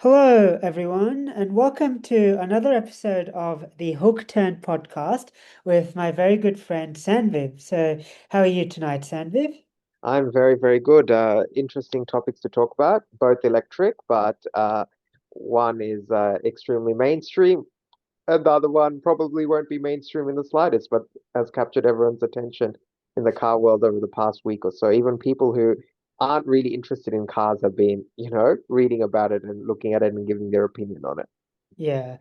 Hello, everyone, and welcome to another episode of the Hook Turn podcast with my very good friend Sanbib. So, how are you tonight, Sanbib? I'm very, very good. Interesting topics to talk about, both electric, but one is extremely mainstream, and the other one probably won't be mainstream in the slightest, but has captured everyone's attention in the car world over the past week or so. Even people who aren't really interested in cars have been, reading about it and looking at it and giving their opinion on it. Yeah.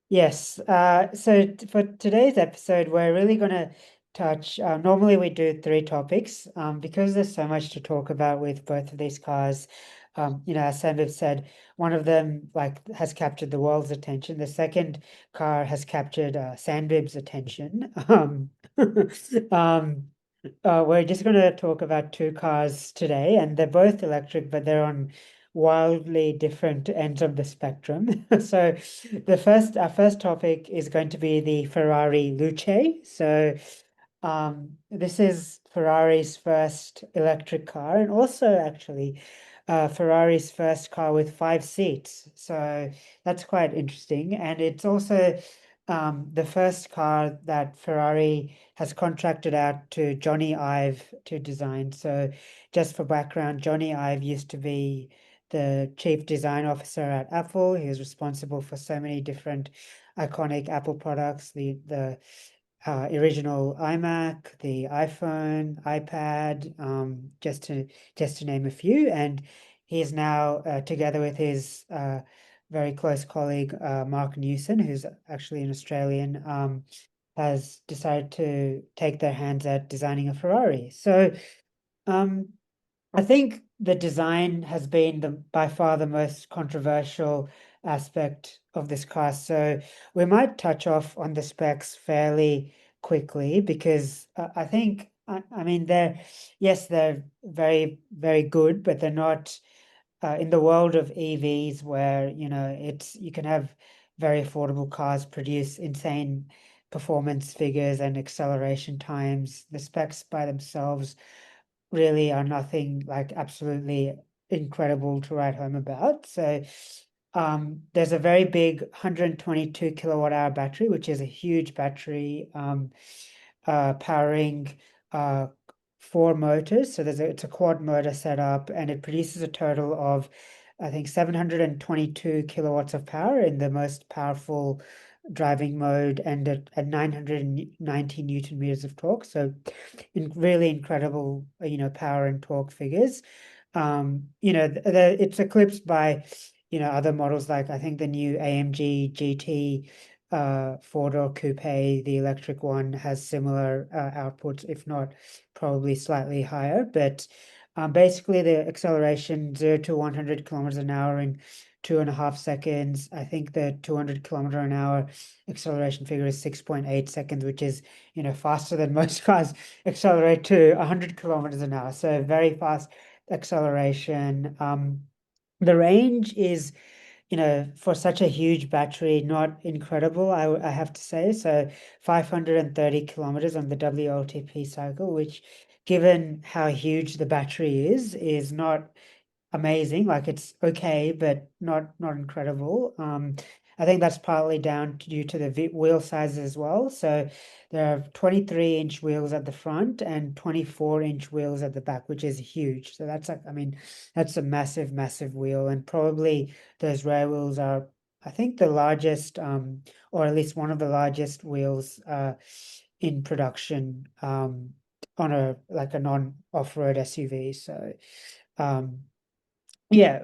Yes. For today's episode, we're really going to touch. Normally, we do three topics because there's so much to talk about with both of these cars. As Sandeep said, one of them has captured the world's attention. The second car has captured Sanbib's attention. Um, we're just going to talk about two cars today, and they're both electric, but they're on wildly different ends of the spectrum. So our first topic is going to be the Ferrari Luce. So this is Ferrari's first electric car, and also actually Ferrari's first car with five seats. So that's quite interesting. And it's also the first car that Ferrari has contracted out to Johnny Ive to design. So just for background, Johnny Ive used to be the chief design officer at Apple. He was responsible for so many different iconic Apple products, the original iMac, the iPhone, iPad, just to name a few. And he is now together with his very close colleague Mark Newson, who's actually an Australian, has decided to take their hands at designing a Ferrari. So um, I think the design has been the by far the most controversial aspect of this car. So we might touch off on the specs fairly quickly because I think I mean they're very very good, but they're not in the world of EVs where it's you can have very affordable cars produce insane performance figures and acceleration times. The specs by themselves really are nothing like absolutely incredible to write home about. So there's a very big 122 kilowatt hour battery, which is a huge battery, powering uh, four motors. So it's a quad motor setup, and it produces a total of, I think, 722 kilowatts of power in the most powerful driving mode, and at 990 Newton meters of torque. So really incredible, power and torque figures. It's eclipsed by, other models like I think the new AMG GT four-door coupe, the electric one has similar outputs, if not probably slightly higher. But basically, the acceleration 0 to 100 kilometers an hour in 2.5 seconds. I think the 200 kilometer an hour acceleration figure is 6.8 seconds, which is faster than most cars accelerate to 100 kilometers an hour. So very fast acceleration. The range is, for such a huge battery, not incredible, I have to say. So 530 kilometers on the WLTP cycle, which, given how huge the battery is not amazing. Like it's okay, but not incredible. I think that's partly down due to the wheel sizes as well. So there are 23-inch wheels at the front and 24-inch wheels at the back, which is huge. So that's like, I mean, that's a massive, massive wheel, and probably those rear wheels are, I think, the largest, or at least one of the largest wheels in production on a non-off-road SUV. So. Um, yeah,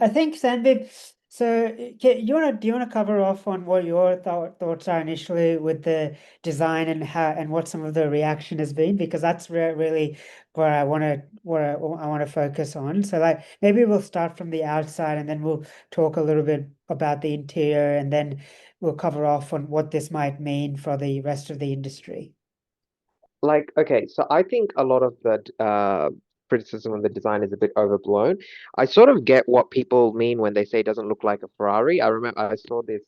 I think Sanbib. So, do you want to cover off on what your thoughts are initially with the design and how and what some of the reaction has been? Because that's really where I want to focus on. So, like maybe we'll start from the outside and then we'll talk a little bit about the interior, and then we'll cover off on what this might mean for the rest of the industry. Like, okay, so I think a lot of the criticism of the design is a bit overblown. I sort of get what people mean when they say it doesn't look like a Ferrari. I remember I saw this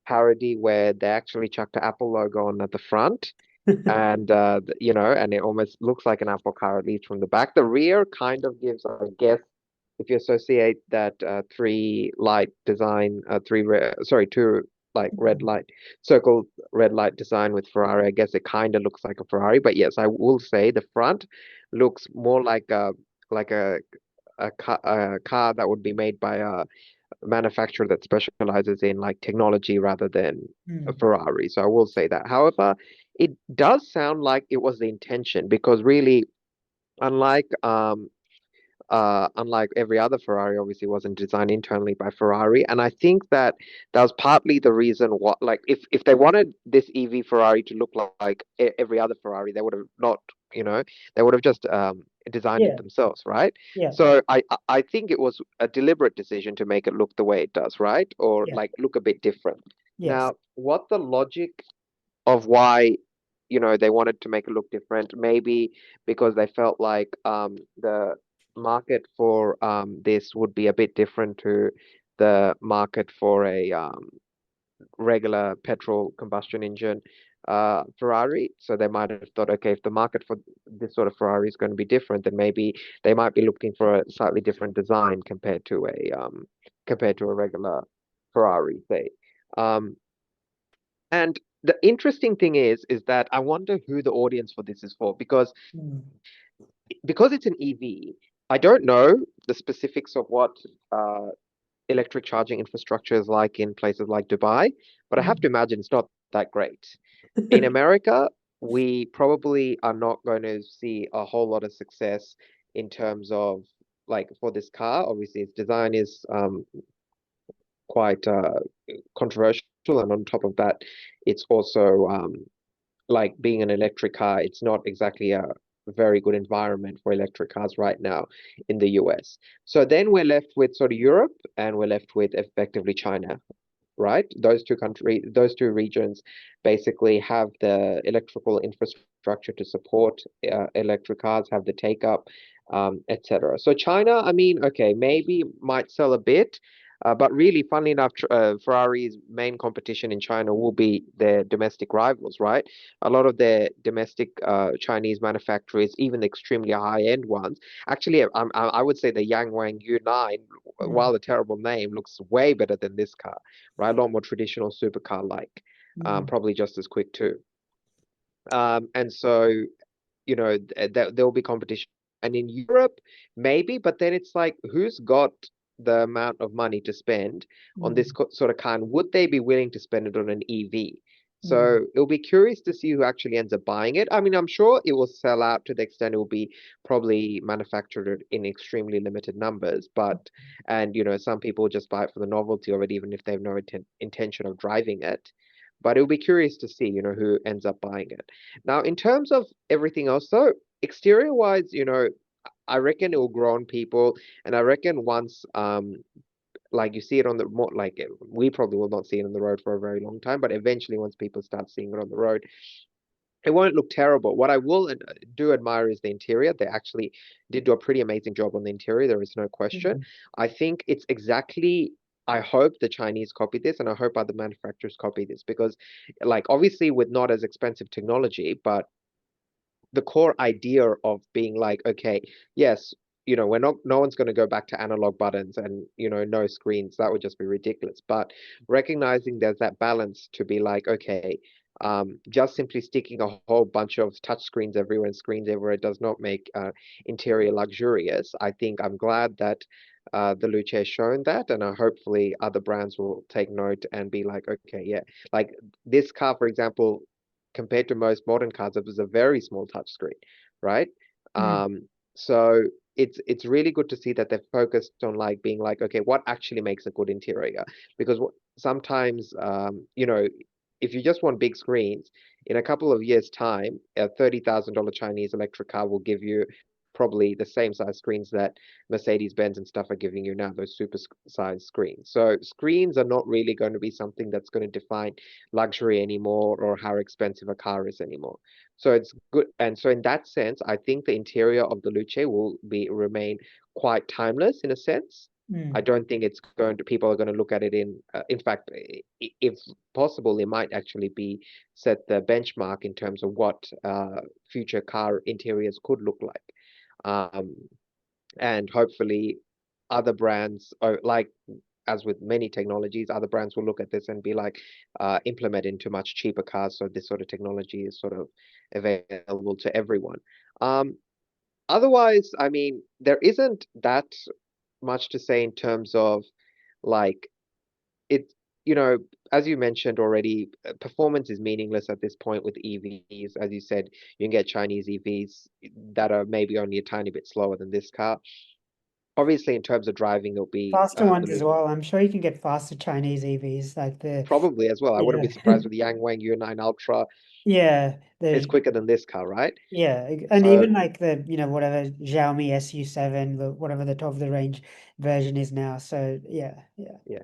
parody where they actually chucked an Apple logo on at the front, and and it almost looks like an Apple car, at least from the back. The rear kind of gives, I guess, if you associate that three light design, two like red Mm, light circle red light design with Ferrari, I guess it kind of looks like a Ferrari. But yes, I will say the front looks more like a car that would be made by a manufacturer that specializes in like technology rather than a mm, Ferrari. So I will say that. However, it does sound like it was the intention because really, unlike unlike every other Ferrari, obviously wasn't designed internally by Ferrari. And I think that that was partly the reason what, like, if they wanted this EV Ferrari to look like every other Ferrari, they would have not, you know, they would have just designed it yeah, themselves, right? yeah, So I think it was a deliberate decision to make it look the way it does, right? Or yeah, like look a bit different. yes. Now, what the logic of why they wanted to make it look different, maybe because they felt like the market for this would be a bit different to the market for a regular petrol combustion engine Ferrari. So they might have thought, okay, if the market for this sort of Ferrari is going to be different, then maybe they might be looking for a slightly different design compared to a regular Ferrari, say. Um, and the interesting thing is that I wonder who the audience for this is for Mm, because it's an EV. I don't know the specifics of what uh, electric charging infrastructure is like in places like Dubai, but I have to mm, imagine it's not that great. In America, we probably are not going to see a whole lot of success in terms of like for this car. Obviously, its design is quite controversial, and on top of that, it's also like being an electric car, it's not exactly a very good environment for electric cars right now in the US. So then we're left with sort of Europe and we're left with effectively China, right? Those two regions basically have the electrical infrastructure to support electric cars, have the take up, etc. So China, I mean, okay, maybe might sell a bit, but really, funnily enough, Ferrari's main competition in China will be their domestic rivals, right? A lot of their domestic Chinese manufacturers, even the extremely high-end ones, actually, I would say the Yangwang U9, mm, while a terrible name, looks way better than this car, right? A lot more traditional supercar like, mm, probably just as quick too. And so, there'll be competition. And in Europe, maybe, but then it's like, who's got the amount of money to spend on this mm, sort of car? And would they be willing to spend it on an EV? mm, So it'll be curious to see who actually ends up buying it. I mean, I'm sure it will sell out to the extent it will be probably manufactured in extremely limited numbers. And some people just buy it for the novelty of it, even if they have no intention of driving it. But it'll be curious to see, who ends up buying it. Now, in terms of everything else, though, exterior wise, I reckon it will grow on people, and I reckon once, like you see it on the more like we probably will not see it on the road for a very long time, but eventually, once people start seeing it on the road, it won't look terrible. What I will do admire is the interior. They actually did do a pretty amazing job on the interior. There is no question. mm, I think it's exactly. I hope the Chinese copy this, and I hope other manufacturers copy this because, like, obviously with not as expensive technology, but the core idea of being like, okay, yes, we're not, no one's going to go back to analog buttons and, no screens. That would just be ridiculous. But recognizing there's that balance to be like, okay, just simply sticking a whole bunch of touch screens everywhere and screens everywhere does not make interior luxurious. I think I'm glad that the Luce has shown that, and hopefully other brands will take note and be like, okay, yeah, like this car, for example, compared to most modern cars, it was a very small touchscreen, right? mm, So it's really good to see that they've focused on like being like, okay, what actually makes a good interior? Because sometimes, if you just want big screens, in a couple of years' time, a $30,000 Chinese electric car will give you probably the same size screens that Mercedes-Benz and stuff are giving you now, those super size screens. So screens are not really going to be something that's going to define luxury anymore or how expensive a car is anymore. So it's good. And so in that sense, I think the interior of the Luce will remain quite timeless in a sense. I mm, don't think it's going to, people are going to look at it in fact, if possible, it might actually be set the benchmark in terms of what future car interiors could look like. Um, and hopefully other brands, like as with many technologies, other brands will look at this and be like, implement into much cheaper cars. So this sort of technology is sort of available to everyone. Um, Otherwise, I mean, there isn't that much to say in terms of like it, you know, as you mentioned already, performance is meaningless at this point with EVs. As you said, you can get Chinese EVs that are maybe only a tiny bit slower than this car. Obviously, in terms of driving, it'll be Faster ones as well. I'm sure you can get faster Chinese EVs, like the probably as well. I wouldn't yeah, be surprised with the Yang Wang U9 Ultra. yeah, It's the quicker than this car, right? yeah, and So even like the whatever Xiaomi SU7, whatever the top of the range version is now. So yeah, yeah, yeah,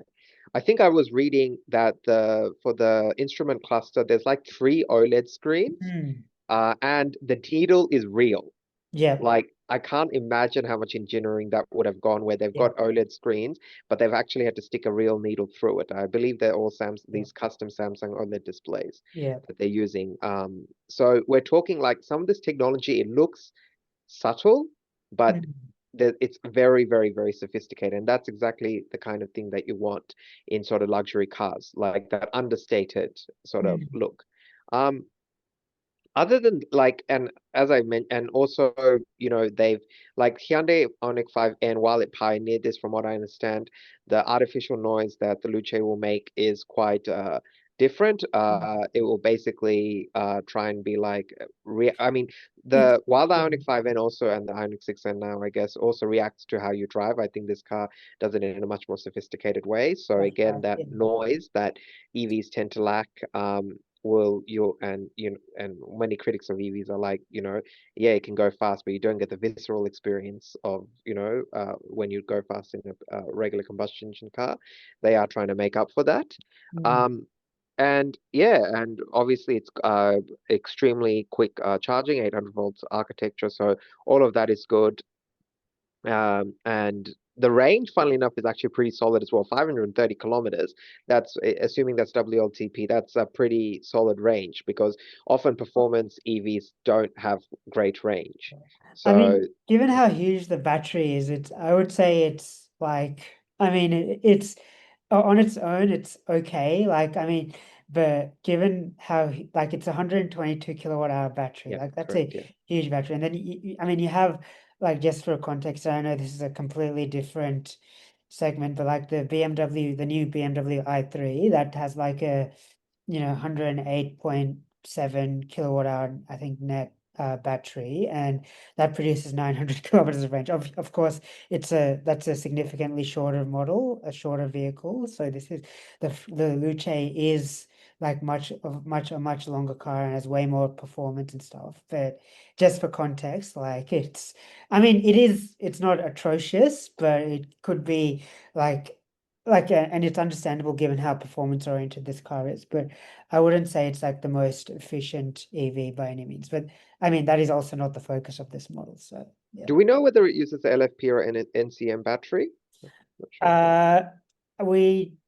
I think I was reading that the for the instrument cluster, there's like three OLED screens, mm, and the needle is real. yeah, Like, I can't imagine how much engineering that would have gone where they've yeah, got OLED screens, but they've actually had to stick a real needle through it. I believe they're all yeah, these custom Samsung OLED displays yeah, that they're using. So we're talking like some of this technology, it looks subtle, but mm, it's very, very, very sophisticated. And that's exactly the kind of thing that you want in sort of luxury cars, like that understated sort of mm, look. Um, Other than like, and as I mentioned, and also, they've like Hyundai Ioniq 5N, while it pioneered this, from what I understand, the artificial noise that the Luce will make is quite different. mm. It will basically try and be like, I mean, It's the while the yeah, Ioniq 5N also and the Ioniq 6N now, I guess, also reacts to how you drive. I think this car does it in a much more sophisticated way. So that's again, right. that Yeah. noise that EVs tend to lack. Will you and you know and many critics of EVs are like, yeah, it can go fast, but you don't get the visceral experience of, when you go fast in a regular combustion engine car. They are trying to make up for that. Mm. Um, and yeah, and obviously it's extremely quick charging, 800 volts architecture, so all of that is good. And the range, funnily enough, is actually pretty solid as well. 530 kilometers. That's assuming that's WLTP. That's a pretty solid range because often performance EVs don't have great range. I So mean, given how huge the battery is, I would say it's like, I mean, it's on its own, it's okay. Like, I mean, but given how, like, it's 122 kilowatt hour battery, yeah, like, that's correct. a Yeah, huge battery. And then, I mean, you have, like, just for context, I know this is a completely different segment, but like the BMW, the new BMW i3, that has like a 108.7 kilowatt hour, I think, net battery, and that produces 900 kilometers of range. Of course, that's a significantly shorter model, a shorter vehicle. So this is the Luce is like a much longer car and has way more performance and stuff. But just for context, like I mean, it's not atrocious, but it could be like and it's understandable given how performance oriented this car is, but I wouldn't say it's like the most efficient EV by any means. But I mean, that is also not the focus of this model. So yeah. do we know whether it uses the LFP or an NCM battery? Not sure if that. Uh,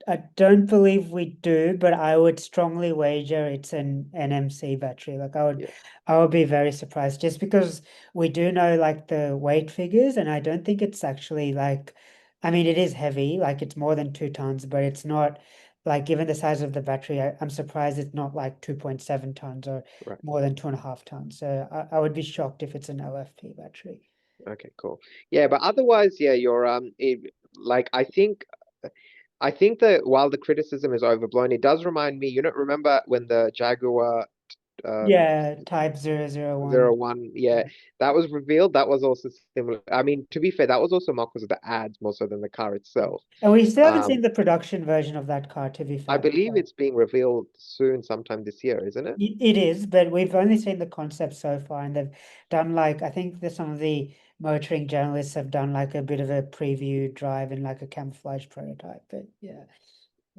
I don't believe we do, but I would strongly wager it's an NMC battery. Like Yeah, I would be very surprised just because we do know like the weight figures, and I don't think it's actually like, I mean, it is heavy, like it's more than 2 tons, but it's not like given the size of the battery, I'm surprised it's not like 2.7 tons or right. more than 2.5 tons. So I would be shocked if it's an LFP battery. Okay, cool. Yeah, but otherwise, yeah, like I think that while the criticism is overblown, it does remind me, remember when the Jaguar um Yeah, type 001. 01, yeah, that was revealed, that was also similar. I mean, to be fair, that was also more because of the ads more so than the car Yeah. itself. And we still haven't seen Um, the production version of that car, to be I fair. believe So it's being revealed soon, sometime this year, isn't it? it is, but we've only seen the concept so far, and they've done like I think that some of the motoring journalists have done like a bit of a preview drive and like a camouflage prototype. But yeah,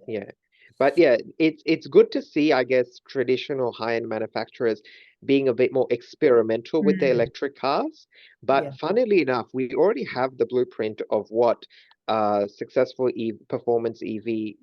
Yeah. But yeah, it's good to see, I guess, traditional high-end manufacturers being a bit more experimental with their mm, electric cars. yeah, But funnily enough, we already have the blueprint of what successful performance EV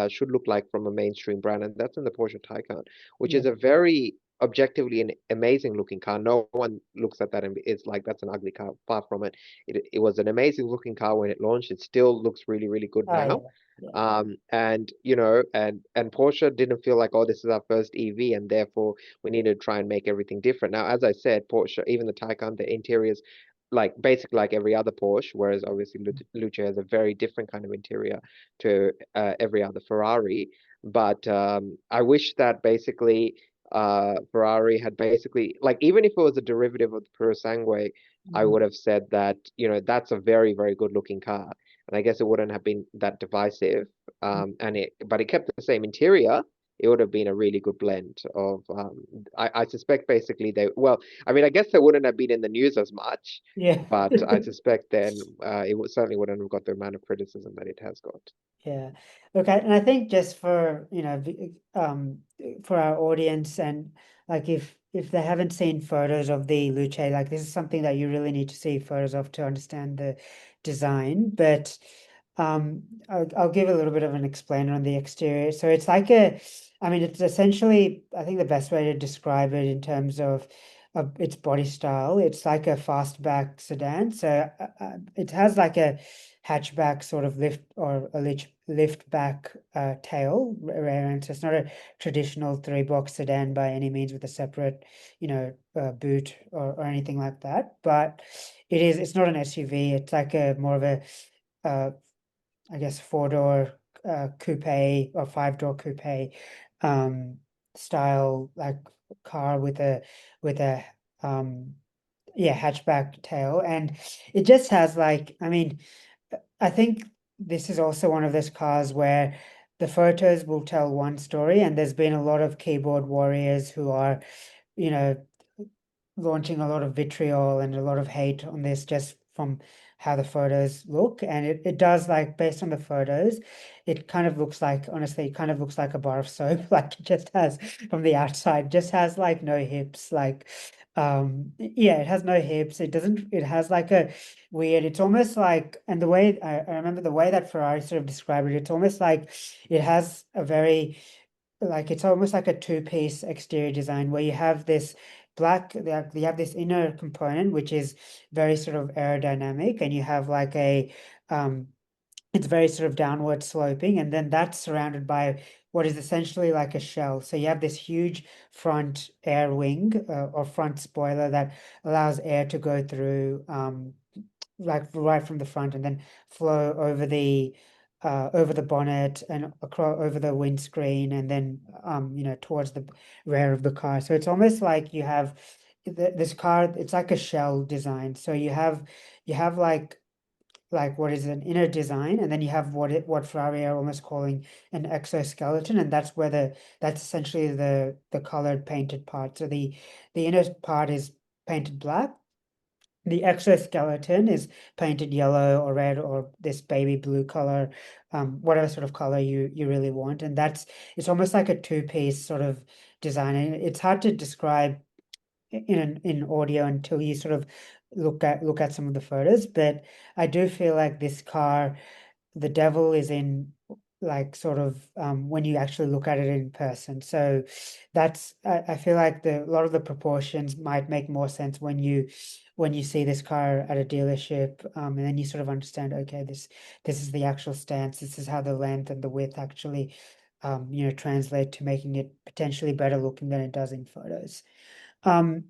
should look like from a mainstream brand, and that's in the Porsche Taycan, which yeah, is a very objectively an amazing looking car. No one looks at that and it's like that's an ugly car. Far from it. It was an amazing looking car when it launched. It still looks really, really good Oh now. yeah, yeah, And you know, and Porsche didn't feel like, oh, this is our first EV, and therefore we need to try and make everything different. Now, as I said, Porsche, even the Taycan, the interiors like basically like every other Porsche, whereas obviously Luce has a very different kind of interior to every other Ferrari. But I wish that basically Ferrari had basically like even if it was a derivative of the Purosangue, I mm, would have said that, you know, that's a very, very good looking car. And I guess it wouldn't have been that divisive. mm, And it but it kept the same interior. It would have been a really good blend of I suspect basically they well, I mean I guess they wouldn't have been in the news as much, yeah. but I suspect then it would, certainly wouldn't have got the amount of criticism that it has got. Yeah. Okay. And I think just for, for our audience and like if they haven't seen photos of the Luce, like this is something that you really need to see photos of to understand the design. But I'll give a little bit of an explainer on the exterior. So it's like I mean, it's essentially, I think the best way to describe it in terms of its body style, it's like a fastback sedan. So it has like a hatchback sort of lift or a lift back tail rear end. So it's not a traditional three box sedan by any means with a separate, boot or anything like that. But it's not an SUV. It's like a more of a, uh, I guess, four-door coupe or five-door coupe um, style like car with a um, yeah, hatchback tail. And it just has like, I mean, I think this is also one of those cars where the photos will tell one story, and there's been a lot of keyboard warriors who are, you know, launching a lot of vitriol and a lot of hate on this just from how the photos look. And it does, like, based on the photos, it kind of looks like, honestly, it kind of looks like a bar of soap. Like it just has from the outside, just has like no hips, like yeah, it has no hips. It has like a weird, it's almost like, and the way I remember the way that Ferrari sort of described it, it's almost like it has a very like it's almost like a two-piece exterior design where you have this you have this inner component which is very sort of aerodynamic, and you have like a um it's very sort of downward sloping, and then that's surrounded by what is essentially like a shell. So you have this huge front air wing or front spoiler that allows air to go through like right from the front and then flow over the bonnet and across over the windscreen and then towards the rear of the car. So it's almost like you have this car, it's like a shell design. So you have like what is an inner design, and then you have what Ferrari are almost calling an exoskeleton, and that's essentially the colored painted part. So the inner part is painted black, the exoskeleton is painted yellow or red or this baby blue color, whatever sort of color you really want. And it's almost like a two-piece sort of design. And it's hard to describe in audio until you sort of look at some of the photos. But I do feel like this car, the devil is in like sort of when you actually look at it in person. So I feel like a lot of the proportions might make more sense when you see this car at a dealership, and then you sort of understand, okay, this is the actual stance, this is how the length and the width actually translate to making it potentially better looking than it does in photos. Um,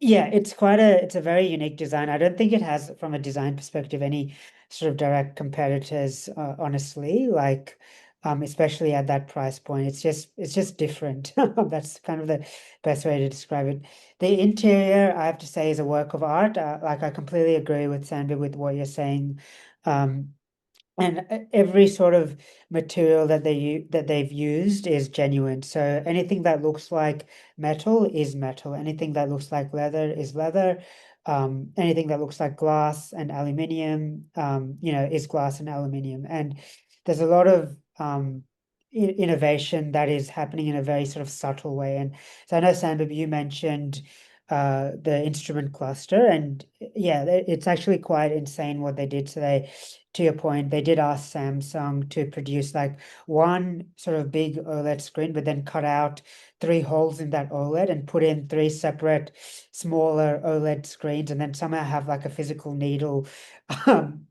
yeah, it's a very unique design. I don't think it has, from a design perspective, any sort of direct competitors, honestly, like especially at that price point. It's just different. That's kind of the best way to describe it. The interior, I have to say, is a work of art. Like I completely agree with Sanbib with what you're saying. Um, and every sort of material that they've used is genuine. So anything that looks like metal is metal. Anything that looks like leather is leather. Anything that looks like glass and aluminium, is glass and aluminium. And there's a lot of innovation that is happening in a very sort of subtle way. And so I know, Sandra, you mentioned the instrument cluster. And yeah, it's actually quite insane what they did. So they, to your point, they did ask Samsung to produce like one sort of big OLED screen, but then cut out three holes in that OLED and put in three separate smaller OLED screens, and then somehow have like a physical needle um,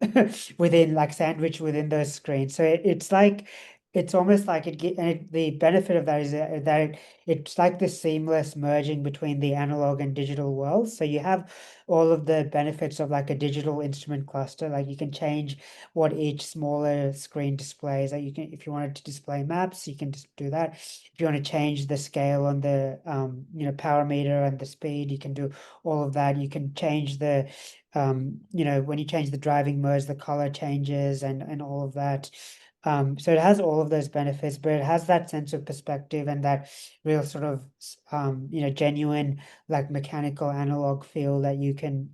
within, like sandwich within those screens. So it's like it's almost like the benefit of that is that it's like this seamless merging between the analog and digital worlds. So you have all of the benefits of like a digital instrument cluster. Like you can change what each smaller screen displays. Like you can, if you wanted to display maps, you can just do that. If you want to change the scale on the power meter and the speed, you can do all of that. You can change the when you change the driving modes, the color changes and all of that. So it has all of those benefits, but it has that sense of perspective and that real sort of genuine like mechanical analog feel that you can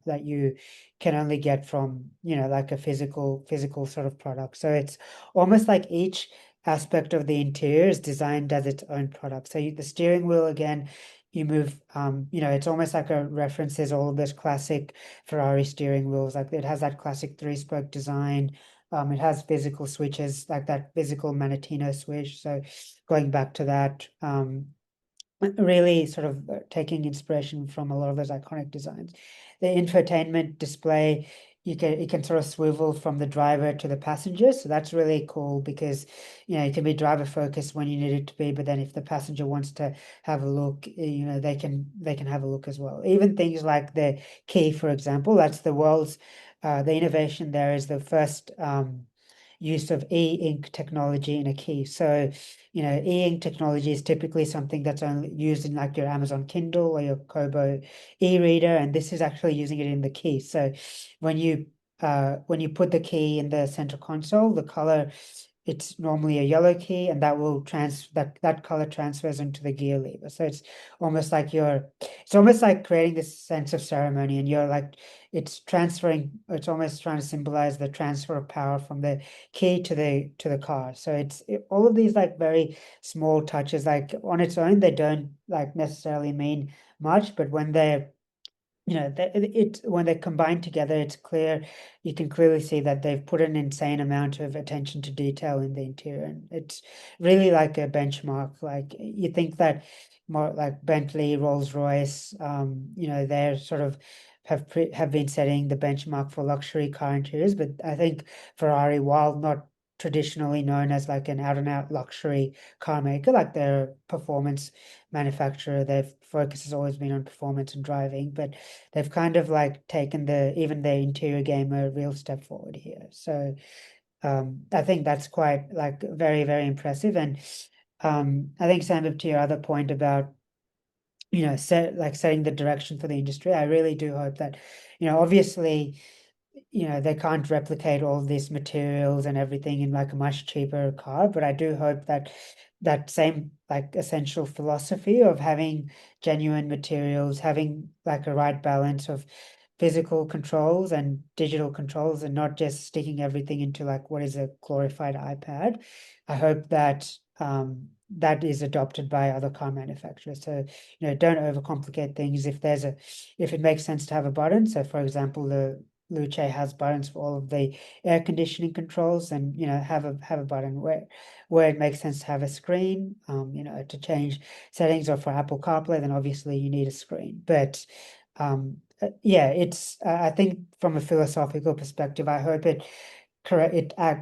only get from like a physical sort of product. So it's almost like each aspect of the interior is designed as its own product. So the steering wheel again, you move it's almost like a references all of those classic Ferrari steering wheels. Like it has that classic three-spoke design. It has physical switches, like that physical Manatino switch. So going back to that, really sort of taking inspiration from a lot of those iconic designs. The infotainment display, you can sort of swivel from the driver to the passenger, so that's really cool because it can be driver focused when you need it to be, but then if the passenger wants to have a look, they can have a look as well. Even things like the key, for example, that's the innovation there is the first use of e-ink technology in a key. So e-ink technology is typically something that's only used in like your Amazon Kindle or your Kobo e-reader, and this is actually using it in the key. So when you put the key in the center console, the color, it's normally a yellow key, and that color transfers into the gear lever. So it's almost like creating this sense of ceremony, and you're like it's transferring. It's almost trying to symbolize the transfer of power from the key to the car. So all of these like very small touches, like on its own, they don't like necessarily mean much, but when they're when they're combined together, it's clear. You can clearly see that they've put an insane amount of attention to detail in the interior, and it's really like a benchmark. Like you think that more like Bentley, Rolls-Royce, they're sort of have been setting the benchmark for luxury car interiors, but I think Ferrari, while not traditionally known as like an out and out luxury car maker, like their performance manufacturer, their focus has always been on performance and driving, but they've kind of like taken even the interior game a real step forward here. So I think that's quite like very, very impressive. And I think Sanbib, to your other point about setting the direction for the industry, I really do hope that obviously they can't replicate all these materials and everything in like a much cheaper car, but I do hope that that same like essential philosophy of having genuine materials, having like a right balance of physical controls and digital controls, and not just sticking everything into like what is a glorified iPad. I hope that that is adopted by other car manufacturers. So, don't overcomplicate things. If it makes sense to have a button. So, for example, the Luce has buttons for all of the air conditioning controls, and have a button where it makes sense to have a screen, to change settings, or for Apple CarPlay, then obviously you need a screen. But yeah, it's I think from a philosophical perspective, I hope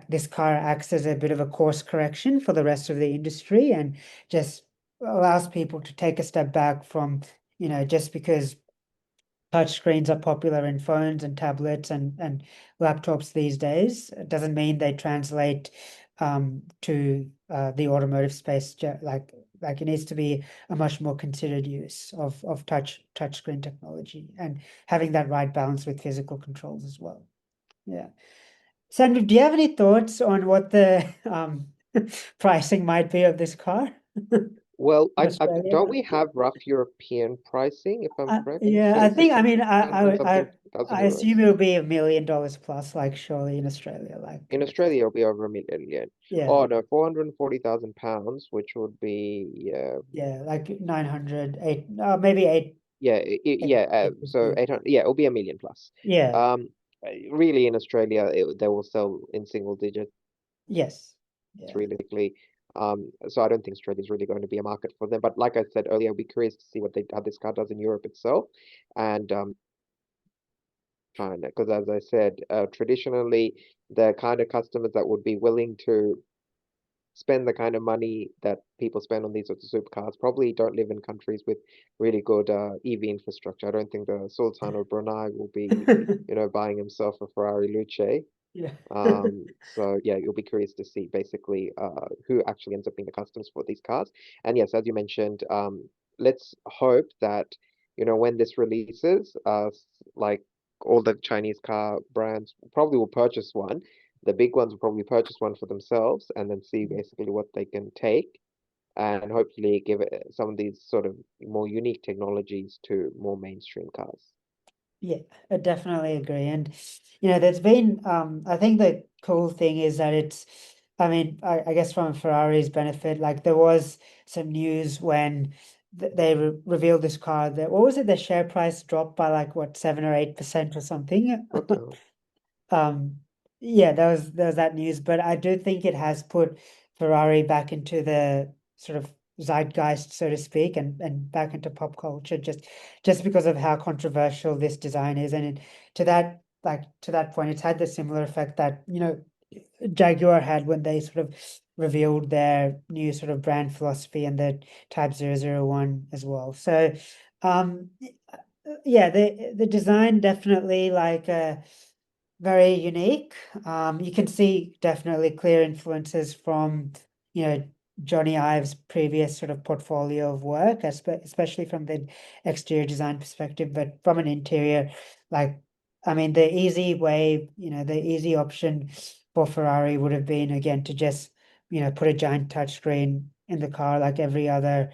this car acts as a bit of a course correction for the rest of the industry, and just allows people to take a step back from, just because touch screens are popular in phones and tablets and laptops these days. It doesn't mean they translate to the automotive space. Like it needs to be a much more considered use of touch screen technology, and having that right balance with physical controls as well. Yeah. Sandra, do you have any thoughts on what the pricing might be of this car Well, in I don't Australia? we have rough European pricing, if I'm correct? Yeah, I think, I Six mean, hundred and something thousand I assume euros. it'll be $1 million plus, like surely in Australia, like, In Australia, it'll be over a million. yeah, Oh no, 440,000 pounds, which would be yeah, like 900, maybe eight. Yeah, yeah. So 850. 800. Yeah, it'll be 1 million plus. Yeah. Um, really in Australia, they will sell in single digits Yes. Yeah. realistically. So I don't think Australia is really going to be a market for them. But like I said earlier, I'll be curious to see what they how this car does in Europe itself, and China. Because as I said, traditionally, the kind of customers that would be willing to spend the kind of money that people spend on these sorts of supercars probably don't live in countries with really good EV infrastructure. I don't think the Sultan of Brunei will be, buying himself a Ferrari Luce. Yeah. So yeah, you'll be curious to see basically who actually ends up being the customers for these cars. And yes, as you mentioned, let's hope that, when this releases, like all the Chinese car brands probably will purchase one. The big ones will probably purchase one for themselves and then see basically what they can take and hopefully give it some of these sort of more unique technologies to more mainstream cars. Yeah, I definitely agree. And there's been I think the cool thing is that it's I mean, I guess from Ferrari's benefit, like there was some news when they revealed this car that what was it, the share price dropped by like what 7 or 8% or something. What the hell? Um, yeah, there was that news, but I do think it has put Ferrari back into the sort of zeitgeist, so to speak, and back into pop culture just because of how controversial this design is. And to that point, it's had the similar effect that, Jaguar had when they sort of revealed their new sort of brand philosophy and the Type 001 as well. So um yeah, the design definitely like very unique. You can see definitely clear influences from, you know, Johnny Ive's previous sort of portfolio of work, especially from the exterior design perspective, but from an interior, like, I mean, the easy way, the easy option for Ferrari would have been again to just, put a giant touchscreen in the car like every other,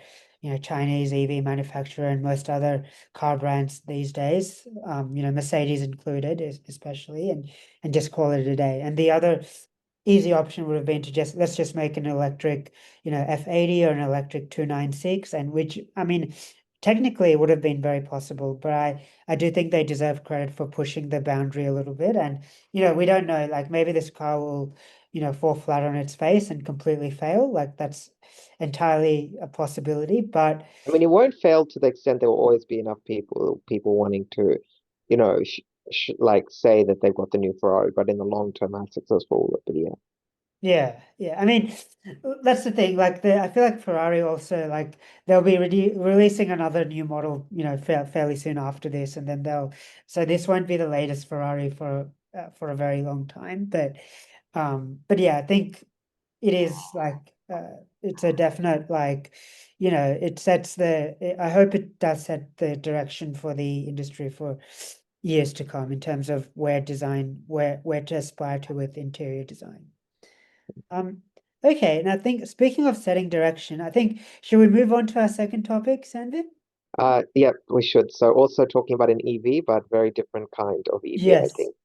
Chinese EV manufacturer and most other car brands these days, Mercedes included, especially, and just call it a day. And the other easy option would have been to let's just make an electric, F80 or an electric 296, and which I mean, technically it would have been very possible, but I do think they deserve credit for pushing the boundary a little bit. And we don't know, like maybe this car will, fall flat on its face and completely fail. Like that's entirely a possibility, but I mean, it won't fail to the extent there will always be enough people wanting to, like say that they've got the new Ferrari, but in the long term, how successful will it be? Yeah. yeah, yeah. I mean, that's the thing. Like I feel like Ferrari also like they'll be releasing another new model, fairly soon after this, and then so this won't be the latest Ferrari for a very long time. But yeah, I think it is like it's a definite like, it sets I hope it does set the direction for the industry for years to come in terms of where to aspire to with interior design. Um, okay, and I think speaking of setting direction, I think should we move on to our second topic, Sanbib? Yeah, we should. So also talking about an EV, but very different kind of EV, I Yes. think.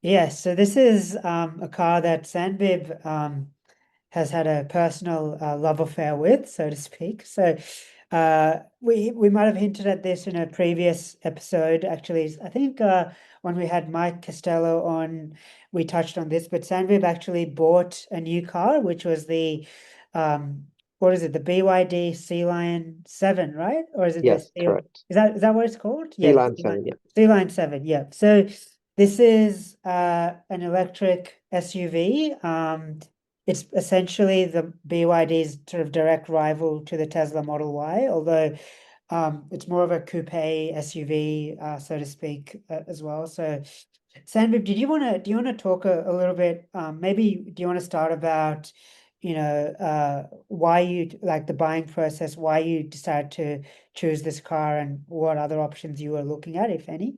Yes. So this is a car that Sanbib has had a personal love affair with, so to speak. So we might have hinted at this in a previous episode. Actually, I think when we had Mike Costello on, we touched on this. But Sanvib actually bought a new car, which was the um, what is it? The BYD Sealion 7, right? Or is it the Yes, Seal? correct. Is that what it's called? Sea Yeah, the Line 7, yeah. Sealion 7. Yeah. So this is an electric SUV. It's essentially the BYD's sort of direct rival to the Tesla Model Y, although it's more of a coupe SUV, so to speak, as well. So, Sanbib, do you want to talk a little bit? Maybe do you want to start about, why you like the buying process, why you decided to choose this car, and what other options you were looking at, if any?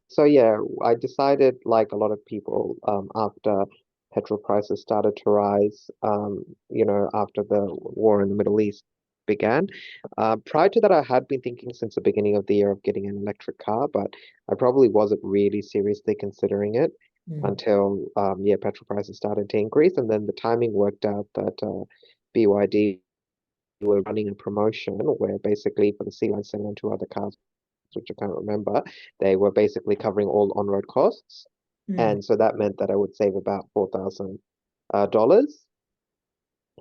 So yeah, I decided, like a lot of people, after petrol prices started to rise, after the war in the Middle East began. Prior to that, I had been thinking since the beginning of the year of getting an electric car, but I probably wasn't really seriously considering it Mm. until, yeah, petrol prices started to increase, and then the timing worked out that BYD were running a promotion where basically for the Sealion and two other cars, which I can't remember, they were basically covering all on-road costs. Mm, And so that meant that I would save about $4,000.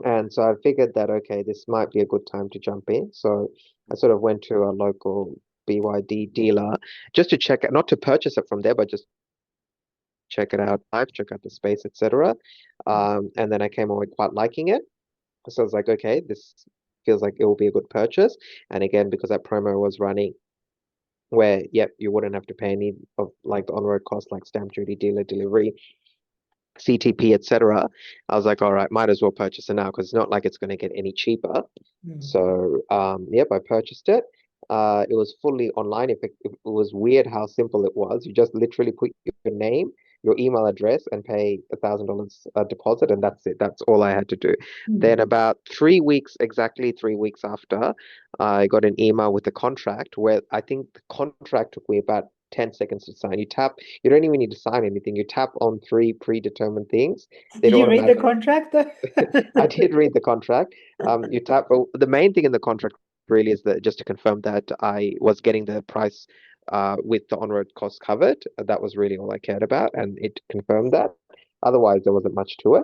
And so I figured that, okay, this might be a good time to jump in. So I sort of went to a local BYD dealer just to check it, not to purchase it from there, but just check it out live, check out the space, etc. And then I came away quite liking it. So I was like, okay, this feels like it will be a good purchase. And again, because that promo was running where, yep, you wouldn't have to pay any of like the on-road costs like stamp duty, dealer delivery, CTP, etc. I was like, all right, might as well purchase it now because it's not like it's going to get any cheaper. mm. So, yep, I purchased it. It was fully online. It was weird how simple it was. You just literally put your name, your email address, and pay $1,000 deposit, and that's it. That's all I had to do. Mm. Then about 3 weeks, exactly 3 weeks after, I got an email with the contract where I think the contract took me about 10 seconds to sign. You don't even need to sign anything. You tap on three predetermined things. Did It you read the automatically, contract though? I did read the contract. You tap, but the main thing in the contract really is that just to confirm that I was getting the price with the on-road costs covered. That was really all I cared about, and it confirmed that. Otherwise, there wasn't much to it.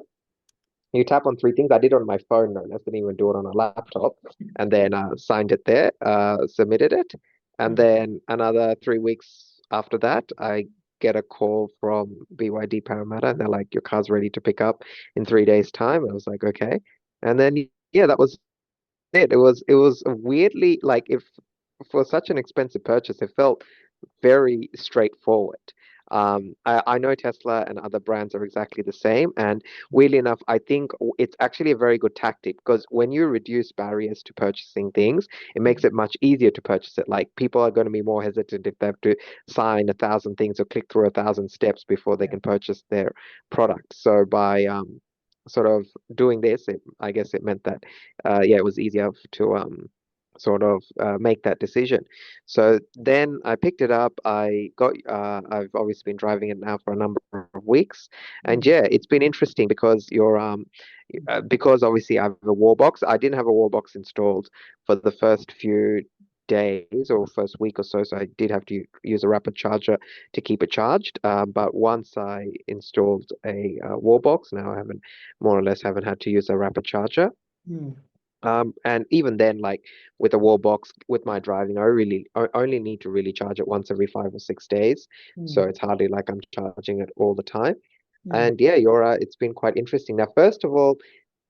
You tap on three things. I did it on my phone, no less. Didn't even do it on a laptop, and then signed it there, submitted it, and Mm, then another 3 weeks after that, I get a call from BYD Parramatta, and they're like, "Your car's ready to pick up in 3 days' time." I was like, "Okay," and then yeah, that was it. It was weirdly like if for such an expensive purchase, it felt very straightforward. I know Tesla and other brands are exactly the same. And weirdly enough, I think it's actually a very good tactic because when you reduce barriers to purchasing things, it makes mm. it much easier to purchase it. Like people are going to be more hesitant if they have to sign 1,000 things or click through 1,000 steps before they Yeah. can purchase their product. So by sort of doing this, I guess it meant that yeah, it was easier to sort of make that decision. So then I picked it up. I've obviously been driving it now for a number of weeks, and Mm, yeah, it's been interesting because because obviously I have a wall box. I didn't have a wall box installed for the first few days or first week or so, so I did have to use a rapid charger to keep it charged. But once I installed a wall box, now I haven't more or less haven't had to use a rapid charger. mm, And even then, like with a wall box, with my driving, I only need to really charge it once every 5 or 6 days. So mm, it's hardly like I'm charging it all the time. mm. And yeah, you're it's been quite interesting. Now, first of all,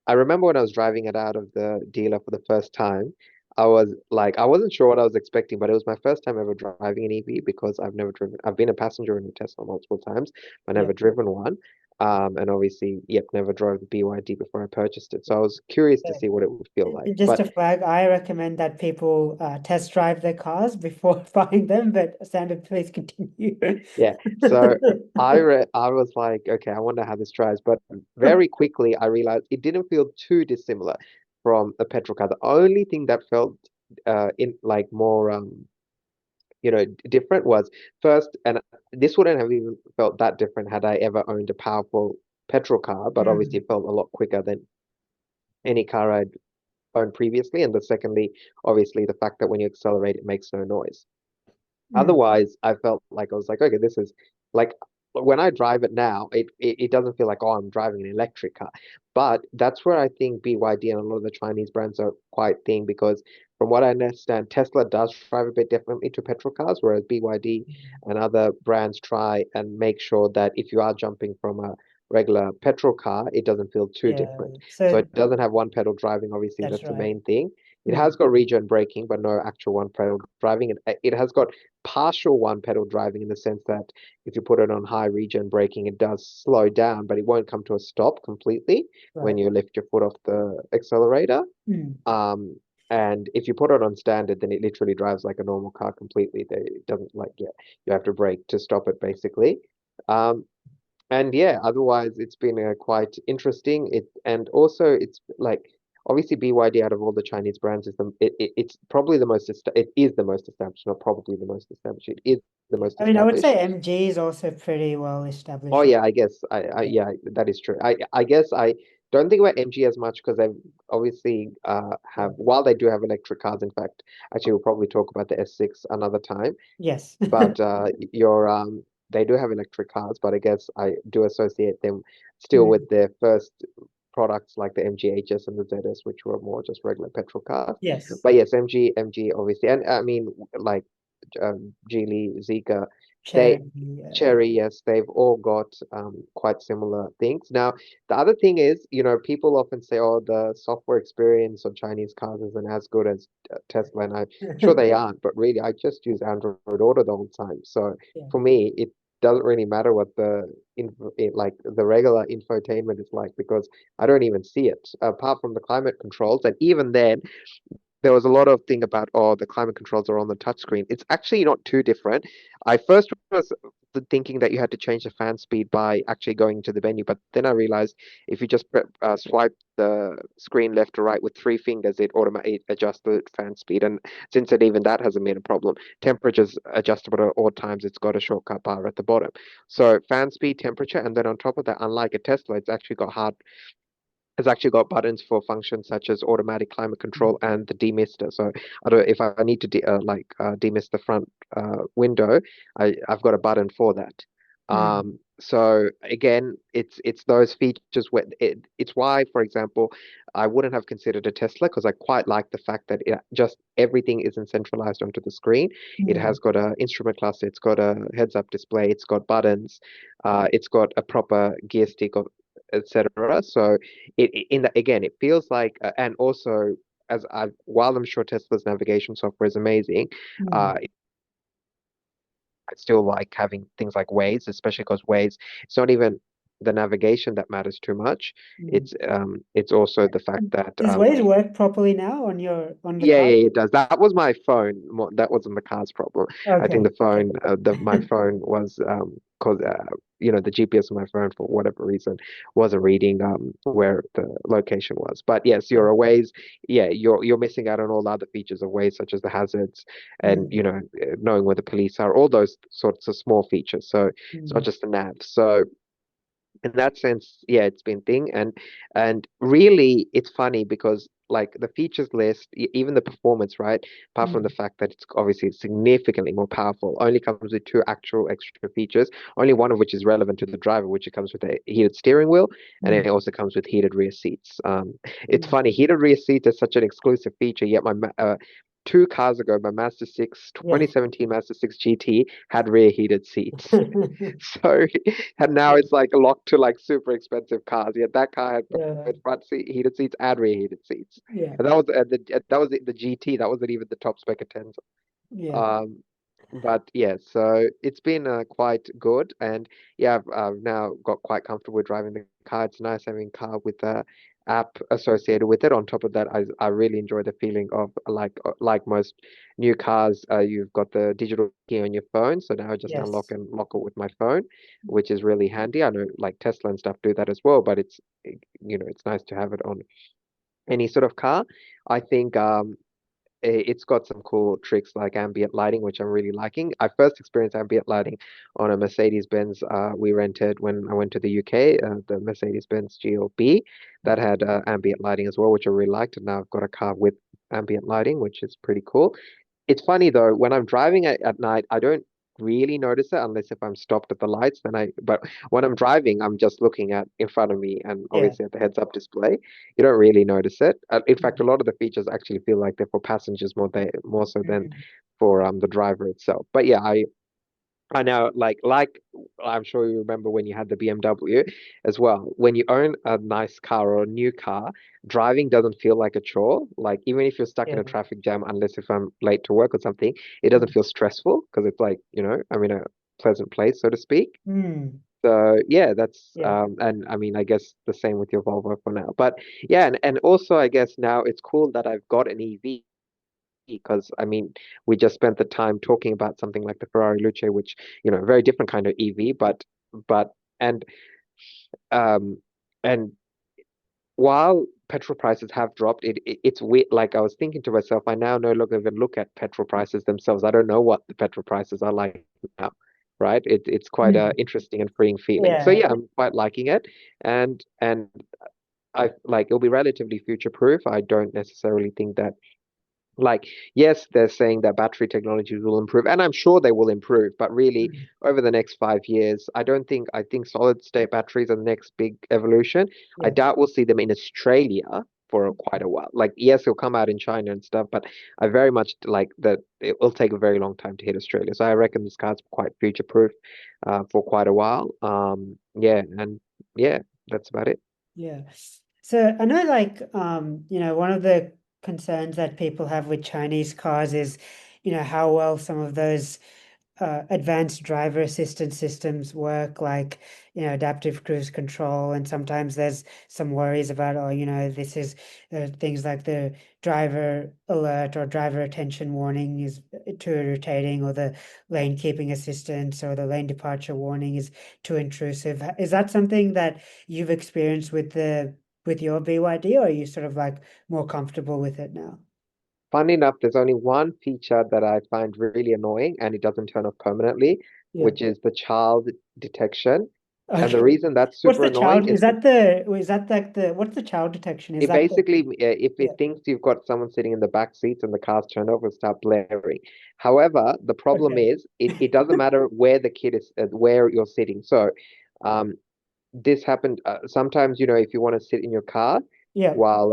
I remember when I was driving it out of the dealer for the first time, I was like, I wasn't sure what I was expecting, but it was my first time ever driving an EV because I've never driven. I've been a passenger in a Tesla multiple times, but Yeah. never driven one. And obviously, yep, never drove the BYD before I purchased it. So I was curious to Yeah. see what it would feel like. Just But a flag, I recommend that people test drive their cars before buying them, but Sanbib, please continue. yeah, so I was like, okay, I wonder how this tries. But very quickly, I realized it didn't feel too dissimilar from a petrol car. The only thing that felt in like more different was first, and this wouldn't have even felt that different had I ever owned a powerful petrol car, but obviously Mm, it felt a lot quicker than any car I'd owned previously. And the secondly, obviously the fact that when you accelerate, it makes no noise. mm, Otherwise, I felt like I was like, okay, this is like when I drive it now, it doesn't feel like, oh, I'm driving an electric car. But that's where I think BYD and a lot of the Chinese brands are quite thin because from what I understand, Tesla does drive a bit differently to petrol cars, whereas BYD and other brands try and make sure that if you are jumping from a regular petrol car, it doesn't feel too yeah. different. So So it doesn't have one pedal driving, obviously, that's that's the right. main thing. It Mm, has got regen braking, but no actual one pedal driving. It has got partial one pedal driving in the sense that if you put it on high regen braking, it does slow down, but it won't come to a stop completely when right. you lift your foot off the accelerator. Mm, Um, and if you put it on standard, then it literally drives like a normal car completely. It doesn't like, yeah, you have to brake to stop it basically. Um, and yeah, otherwise it's been quite interesting. And also it's like obviously BYD out of all the Chinese brands is it's probably the most it is the most established, not probably the most established. It is the most I mean, I would say established. MG is also pretty well Oh established. yeah, I guess I Yeah. yeah, that is true. I guess don't think about MG as much because they obviously Yeah. have, while they do have electric cars, in fact, actually we'll probably talk about the S6 another time. Yes. But they do have electric cars, but I guess I do associate them still Mm. with their first products like the MG HS and the ZS, which were more just regular petrol cars. Yes. But yes, MG obviously, and I mean like Geely, Zeekr, they Cherry. Cherry, yes, they've all got quite similar things. Now, the other thing is, people often say, "Oh, the software experience on Chinese cars isn't as good as Tesla," and I'm sure they aren't. But really, I just use Android Auto the whole time. So Yeah. for me, it doesn't really matter what like the regular infotainment is like because I don't even see it apart from the climate controls, and even then there was a lot of thing about, oh, the climate controls are on the touchscreen. It's actually not too different. I first was thinking that you had to change the fan speed by actually going to the menu, but then I realized if you just swipe the screen left to right with three fingers, it automatically adjusts the fan speed. And since even that hasn't been a problem, temperature's adjustable at all times. It's got a shortcut bar at the bottom. So fan speed, temperature, and then on top of that, unlike a Tesla, has actually got buttons for functions such as automatic climate control and the demister. So I don't if I need to demist the front window, I've got a button for that. Mm. So again, it's those features where it's why, for example, I wouldn't have considered a Tesla because I quite like the fact that just everything isn't centralized onto the screen. It Mm. has got a instrument cluster, it's got a heads-up display, it's got buttons, it's got a proper gear stick, etc. So in that again, it feels like, and also while I'm sure Tesla's navigation software is amazing, Mm. I still like having things like Waze, especially because Waze, it's not even the navigation that matters too much. Mm. It's also the fact that Does Waze work properly now on your on the yeah, car? yeah, it does. That was my phone. That wasn't the car's problem. I think Okay. the Okay. phone, my phone was cause the GPS on my phone for whatever reason wasn't reading where the location was. But yes, Yeah. you're a Waze. Yeah, you're missing out on all the other features of Waze, such as the hazards and Mm. knowing where the police are. All those sorts of small features. So it's not Mm. just the nav. So in that sense, yeah, it's been thing, and really, it's funny because like the features list, even the performance, right? Apart from the Mm. fact that it's obviously significantly more powerful, only comes with two actual extra features. Only one of which is relevant to the driver, which it comes with a heated steering wheel, and Mm. it also comes with heated rear seats. It's Mm. funny, heated rear seats is such an exclusive feature, yet 2 cars ago, my Mazda 6, Yeah. 2017 Mazda 6 GT had rear heated seats. So, and now it's like locked to like super expensive cars. Yet that car had Yeah. both front heated seats and rear heated seats. Yeah. And that was the GT. That wasn't even the top spec of Tenza. Yeah. Um, but yeah, so it's been quite good, and yeah, I've now got quite comfortable with driving the car. It's nice having a car with a app associated with it. On top of that, I really enjoy the feeling of like most new cars, you've got the digital key on your phone, so now I just unlock Yes. and lock it with my phone, which is really handy. I know like Tesla and stuff do that as well, but it's nice to have it on any sort of car. I think it's got some cool tricks like ambient lighting, which I'm really liking. I first experienced ambient lighting on a Mercedes-Benz we rented when I went to the UK, the Mercedes-Benz GLB that had ambient lighting as well, which I really liked. And now I've got a car with ambient lighting, which is pretty cool. It's funny though, when I'm driving at night, I don't really notice it unless if I'm stopped at the lights, but when I'm driving, I'm just looking at in front of me and Yeah. obviously at the heads-up display. You don't really notice it. In fact, Mm. a lot of the features actually feel like they're for passengers more so than Mm. for the driver itself. But yeah, I know, like I'm sure you remember when you had the BMW as well. When you own a nice car or a new car, driving doesn't feel like a chore. Like even if you're stuck in Yeah. a traffic jam, unless if I'm late to work or something, it doesn't Mm. feel stressful because it's like, I'm in a pleasant place, so to speak. Mm. So yeah, that's Yeah. and I mean I guess the same with your Volvo for now. But yeah, and also I guess now it's cool that I've got an EV because I mean we just spent the time talking about something like the Ferrari Luce, which a very different kind of EV, but and um and while petrol prices have dropped, it's weird. Like I was thinking to myself, I now no longer even look at petrol prices themselves. I don't know what the petrol prices are like now, right? It's quite a Mm. interesting and freeing feeling. So Yeah. yeah, I'm quite liking it, and I like it'll be relatively future proof. I don't necessarily think that like, yes, they're saying that battery technologies will improve, and I'm sure they will improve, but really, Mm. over the next 5 years, I think solid state batteries are the next big evolution. I Yeah, doubt we'll see them in Australia for quite a while. Like, yes, it'll come out in China and stuff, but I very much like that it will take a very long time to hit Australia. So I reckon this car's quite future proof for quite a while. Yeah, and yeah, that's about it. yeah. So I know like one of the concerns that people have with Chinese cars is, how well some of those advanced driver assistance systems work, like, adaptive cruise control. And sometimes there's some worries about, oh, this is things like the driver alert or driver attention warning is too irritating, or the lane keeping assistance or the lane departure warning is too intrusive. Is that something that you've experienced with your BYD, or are you sort of like more comfortable with it now? Funny enough, there's only one feature that I find really annoying and it doesn't turn off permanently, Yeah. which is the child detection. And the Okay. reason that's What's super the annoying child? is Is that like what's the child detection? Is it that the, basically, if yeah. it thinks you've got someone sitting in the back seats and the car's turned off, it'll start blaring. However, the problem Okay. is it doesn't matter where the kid is, where you're sitting. So, um, this happened sometimes, if you want to sit in your car Yeah. while,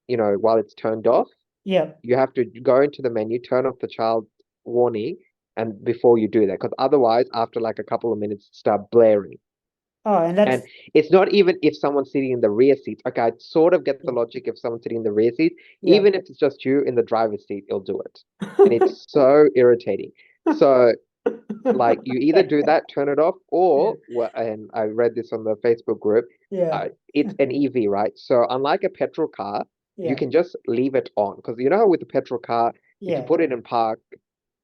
while it's turned off, Yeah. you have to go into the menu, turn off the child warning, and before you do that, because otherwise, after like a couple of minutes, start blaring. Oh, and And that's it's not even if someone's sitting in the rear seat. Okay, I sort of get the yeah. logic if someone's sitting in the rear seat. Yeah. Even if it's just you in the driver's seat, it'll do it. And it's so irritating. So, like, you either Okay. do that, turn it off, Yeah. or, well, and I read this on the Facebook group, Yeah. it's an EV, right? So, unlike a petrol car, you Yeah. can just leave it on. Because you know how with a petrol car, if you Yeah. put it in park,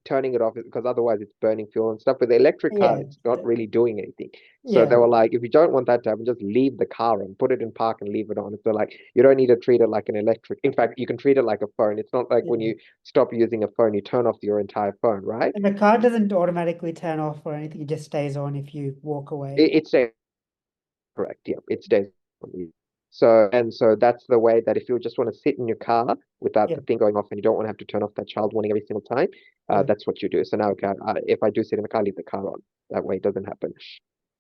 turning it off because otherwise it's burning fuel and stuff. With the electric car, Yeah. it's not really doing anything. So Yeah. they were like, if you don't want that to happen, just leave the car on, put it in park and leave it on. So like, you don't need to treat it like an electric. In fact, you can treat it like a phone. It's not like when Yeah. you stop using a phone, you turn off your entire phone, right? And the car doesn't automatically turn off or anything. It just stays on if you walk away. It stays correct. Yeah, it stays on you. So that's the way that if you just want to sit in your car without Yeah. the thing going off and you don't want to have to turn off that child warning every single time, Yeah. that's what you do. So now, okay, if I do sit in the car, leave the car on. That way it doesn't happen.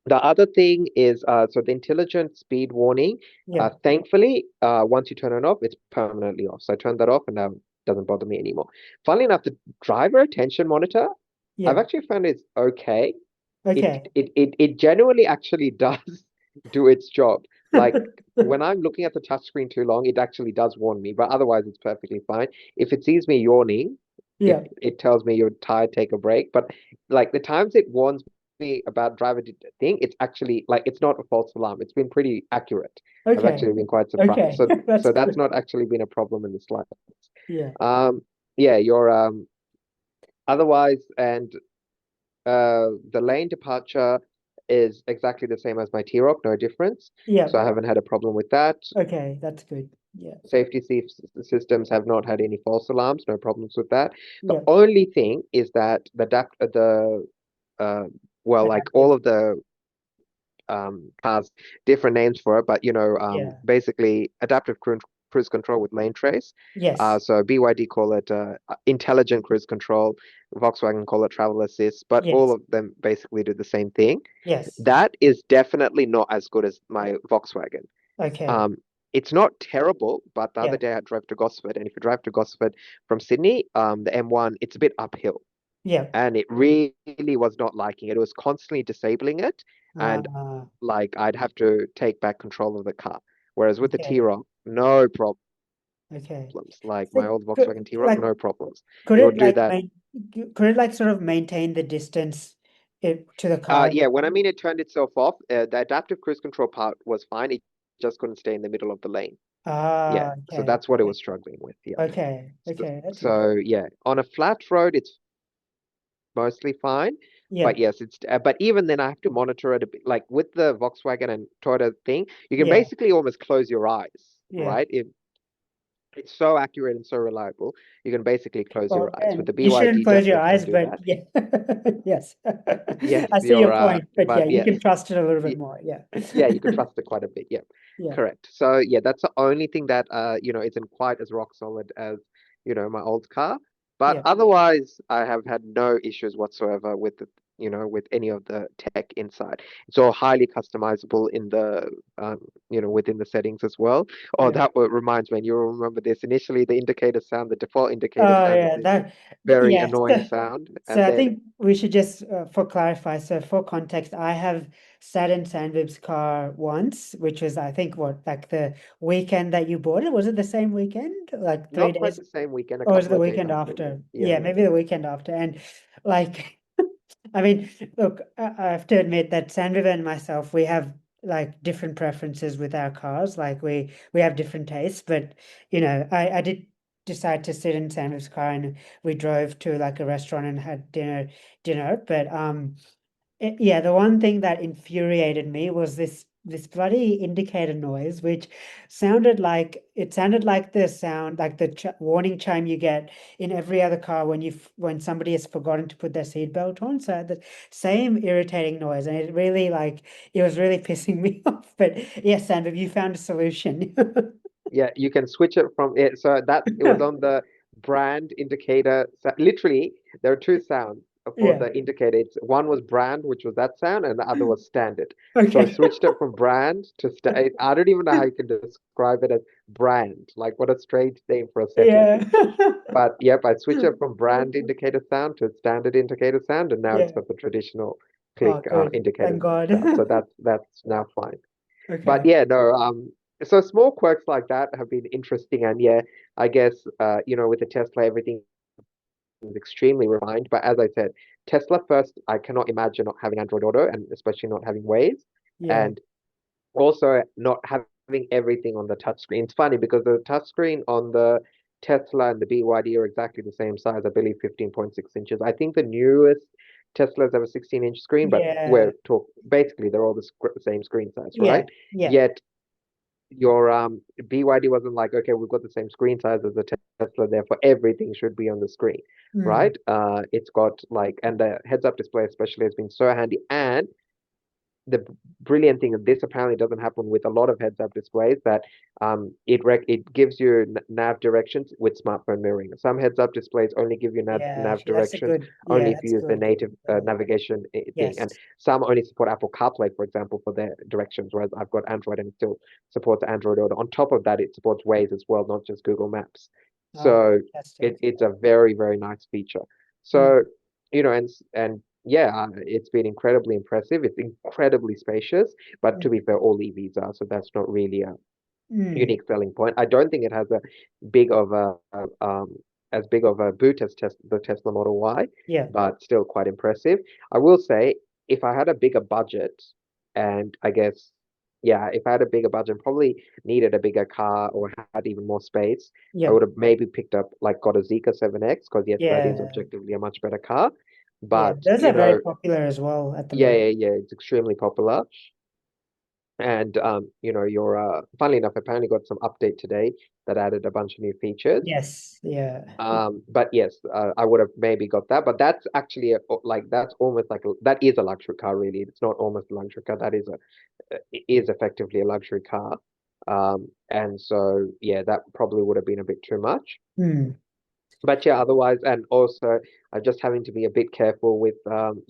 The other thing is, so the intelligent speed warning, Yeah. thankfully, once you turn it off, it's permanently off. So I turned that off and now it doesn't bother me anymore. Funnily enough, the driver attention monitor, I've Yeah. actually found it's okay. It Okay. it it it genuinely actually does do its job. Like when I'm looking at the touchscreen too long, it actually does warn me, but otherwise it's perfectly fine. If it sees me yawning, Yeah. it tells me you're tired, take a break. But like the times it warns me about thing, it's actually like it's not a false alarm. It's been pretty accurate. I've Okay. actually been quite surprised. Okay. So That's so that's good. not actually been a problem in the slightest. Yeah. Um, yeah, your otherwise and the lane departure is exactly the same as my T-Roc, no difference. Yeah. So I haven't had a problem with that. Okay. That's good. Yeah. Systems have not had any false alarms, no problems with that. The Yeah. only thing is that the uh, well, like all Adaptive. of the cars, different names for it, but Yeah. basically cruise control with lane trace. Yes. So BYD call it intelligent cruise control, Volkswagen call it travel assist, but all Yes. of them basically do the same thing. Yes. That is definitely not as good as my Volkswagen. Okay. Um, it's not terrible, but the other Yeah. day I drove to Gosford, and if you drive to Gosford from Sydney, the M1, it's a bit uphill, Yeah. and it really was not liking it. It was constantly disabling it, and Uh, like I'd have to take back control of the car. Whereas with the okay. T-Roc, no problems. Okay. Like my So old Volkswagen T-Roc, like no problems. could It it would do like that. could it like sort of maintain the distance to the car? Yeah, when I mean it turned itself off, the adaptive cruise control part was fine. It just couldn't stay in the middle of the lane. Yeah, Ah, so okay. that's what it Okay. was struggling with. Yeah. Okay. So, Okay. That's so interesting. yeah, on a flat road, it's mostly fine. Yeah. But yes, it's but even then I have to monitor it a bit. Like with the Volkswagen and Toyota thing, you can Yeah. basically almost close your eyes, Yeah. right? It's so accurate and so reliable. You can basically close your Well, eyes. With and the you shouldn't BYD, close your definitely can't eyes, do but that. yeah, yes, Yes, I see your you're point. But yeah, but you yeah, can trust it a little bit y- more. Yeah, yeah, you can trust it quite a bit. Yeah, yeah, correct. So yeah, that's the only thing that isn't quite as rock solid as, my old car. But yeah. otherwise, I have had no issues whatsoever with with any of the tech inside. It's all highly customizable in the within the settings as well. Oh, Yeah. that reminds me, and you'll remember this. Initially, the indicator sound, the default indicator Oh sounded yeah, this that very yeah. annoying sound, So and I then think we should just for clarify. So for context, I have sat in Sanbib's car once, which was I think what like the weekend that you bought it. Was it the same weekend? Like three not quite days, the same weekend, a or was it couple the of days weekend after. Yeah, after? yeah, Yeah, yeah. maybe the weekend after. And like, I mean, look, I have to admit that Sanbib and myself, we have like different preferences with our cars. Like we have different tastes, but I did decide to sit in Sanbib's car and we drove to like a restaurant and had dinner. But yeah, the one thing that infuriated me was this bloody indicator noise, which sounded like the sound like the ch warning chime you get in every other car when when somebody has forgotten to put their seatbelt on. So the same irritating noise, and it was really pissing me off. But yes, Sandra, you found a solution. Yeah, you can switch it from it. So that it was on the brand indicator. Literally, there are two sounds for Yeah. the indicator. One was brand, which was that sound, and the other was standard. So I Okay. switched it from brand to sta I don't even know how you can describe it as brand. Like, what a strange name for a setting. Yeah. But yep, I switched it from brand indicator sound to standard indicator sound, and now it's Yeah. got the traditional click Oh, good. indicator Thank God. sound. So that's now fine. But Okay. yeah, no, so small quirks like that have been interesting, and yeah, I guess with the Tesla, everything is extremely refined. But as I said, Tesla first, I cannot imagine not having Android Auto, and especially not having Waze, Yeah. and also not having everything on the touchscreen. It's funny because the touchscreen on the Tesla and the BYD are exactly the same size, I believe 15.6 inches. I think the newest Teslas have a 16-inch screen, but Yeah. basically they're all the same screen size, right? Yeah. Yeah. Yet your BYD wasn't like, okay, we've got the same screen size as the Tesla, therefore everything should be on the screen, Mm. right? It's got like, and the heads-up display especially has been so handy, and the brilliant thing of this apparently doesn't happen with a lot of heads-up displays that it gives you nav directions with smartphone mirroring. Some heads-up displays only give you Yeah. nav Actually, that's a directions good. Yeah, only if you that's use the good. native Yeah. navigation thing, Yes. and some only support Apple CarPlay, for example, for their directions. Whereas I've got Android and it still supports Android Auto. On top of that, it supports Waze as well, not just Google Maps. Oh, So fantastic. it's a very, very nice feature. Mm. So and yeah, it's been incredibly impressive. It's incredibly spacious, but to Mm. be fair, all EVs are, so that's not really a Mm. unique selling point. I don't think it has a big of a as big of a boot as the Tesla Model Y, Yeah. but still quite impressive. I will say, if I had a bigger budget, and I guess, yeah, if I had a bigger budget, and probably needed a bigger car or had even more space, I Yeah. would have maybe picked up like got a Zeekr 7X because yes, that is Yeah. objectively a much better car. Yeah. But Those are very popular as well at the yeah, moment. yeah, yeah, it's extremely popular. And your funnily enough, apparently got some update today that added a bunch of new features. Yes. Yeah. But yes, I would have maybe got that. But that's actually like that's almost like that is a luxury car, really. It's not almost a luxury car. That is it is effectively a luxury car. And so yeah, that probably would have been a bit too much. Mm. But yeah, otherwise, and also just having to be a bit careful with, and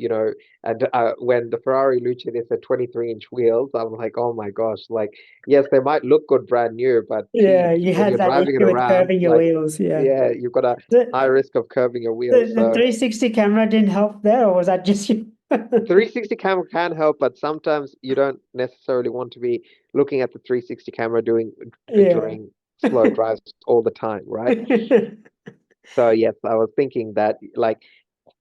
when the Ferrari Luce they said 23-inch wheels, I'm like, oh my gosh, like, yes, they might look good brand new, but Yeah. You when had you're that driving it issue with around, curving your like, wheels. Yeah. yeah, you've got a The high risk of curving your the, wheels. the So 360 camera didn't help there, or was that just you? 360 camera can help, but sometimes you don't necessarily want to be looking at the 360 camera doing Yeah. during slow drives all the time, right? So yes, I was thinking that like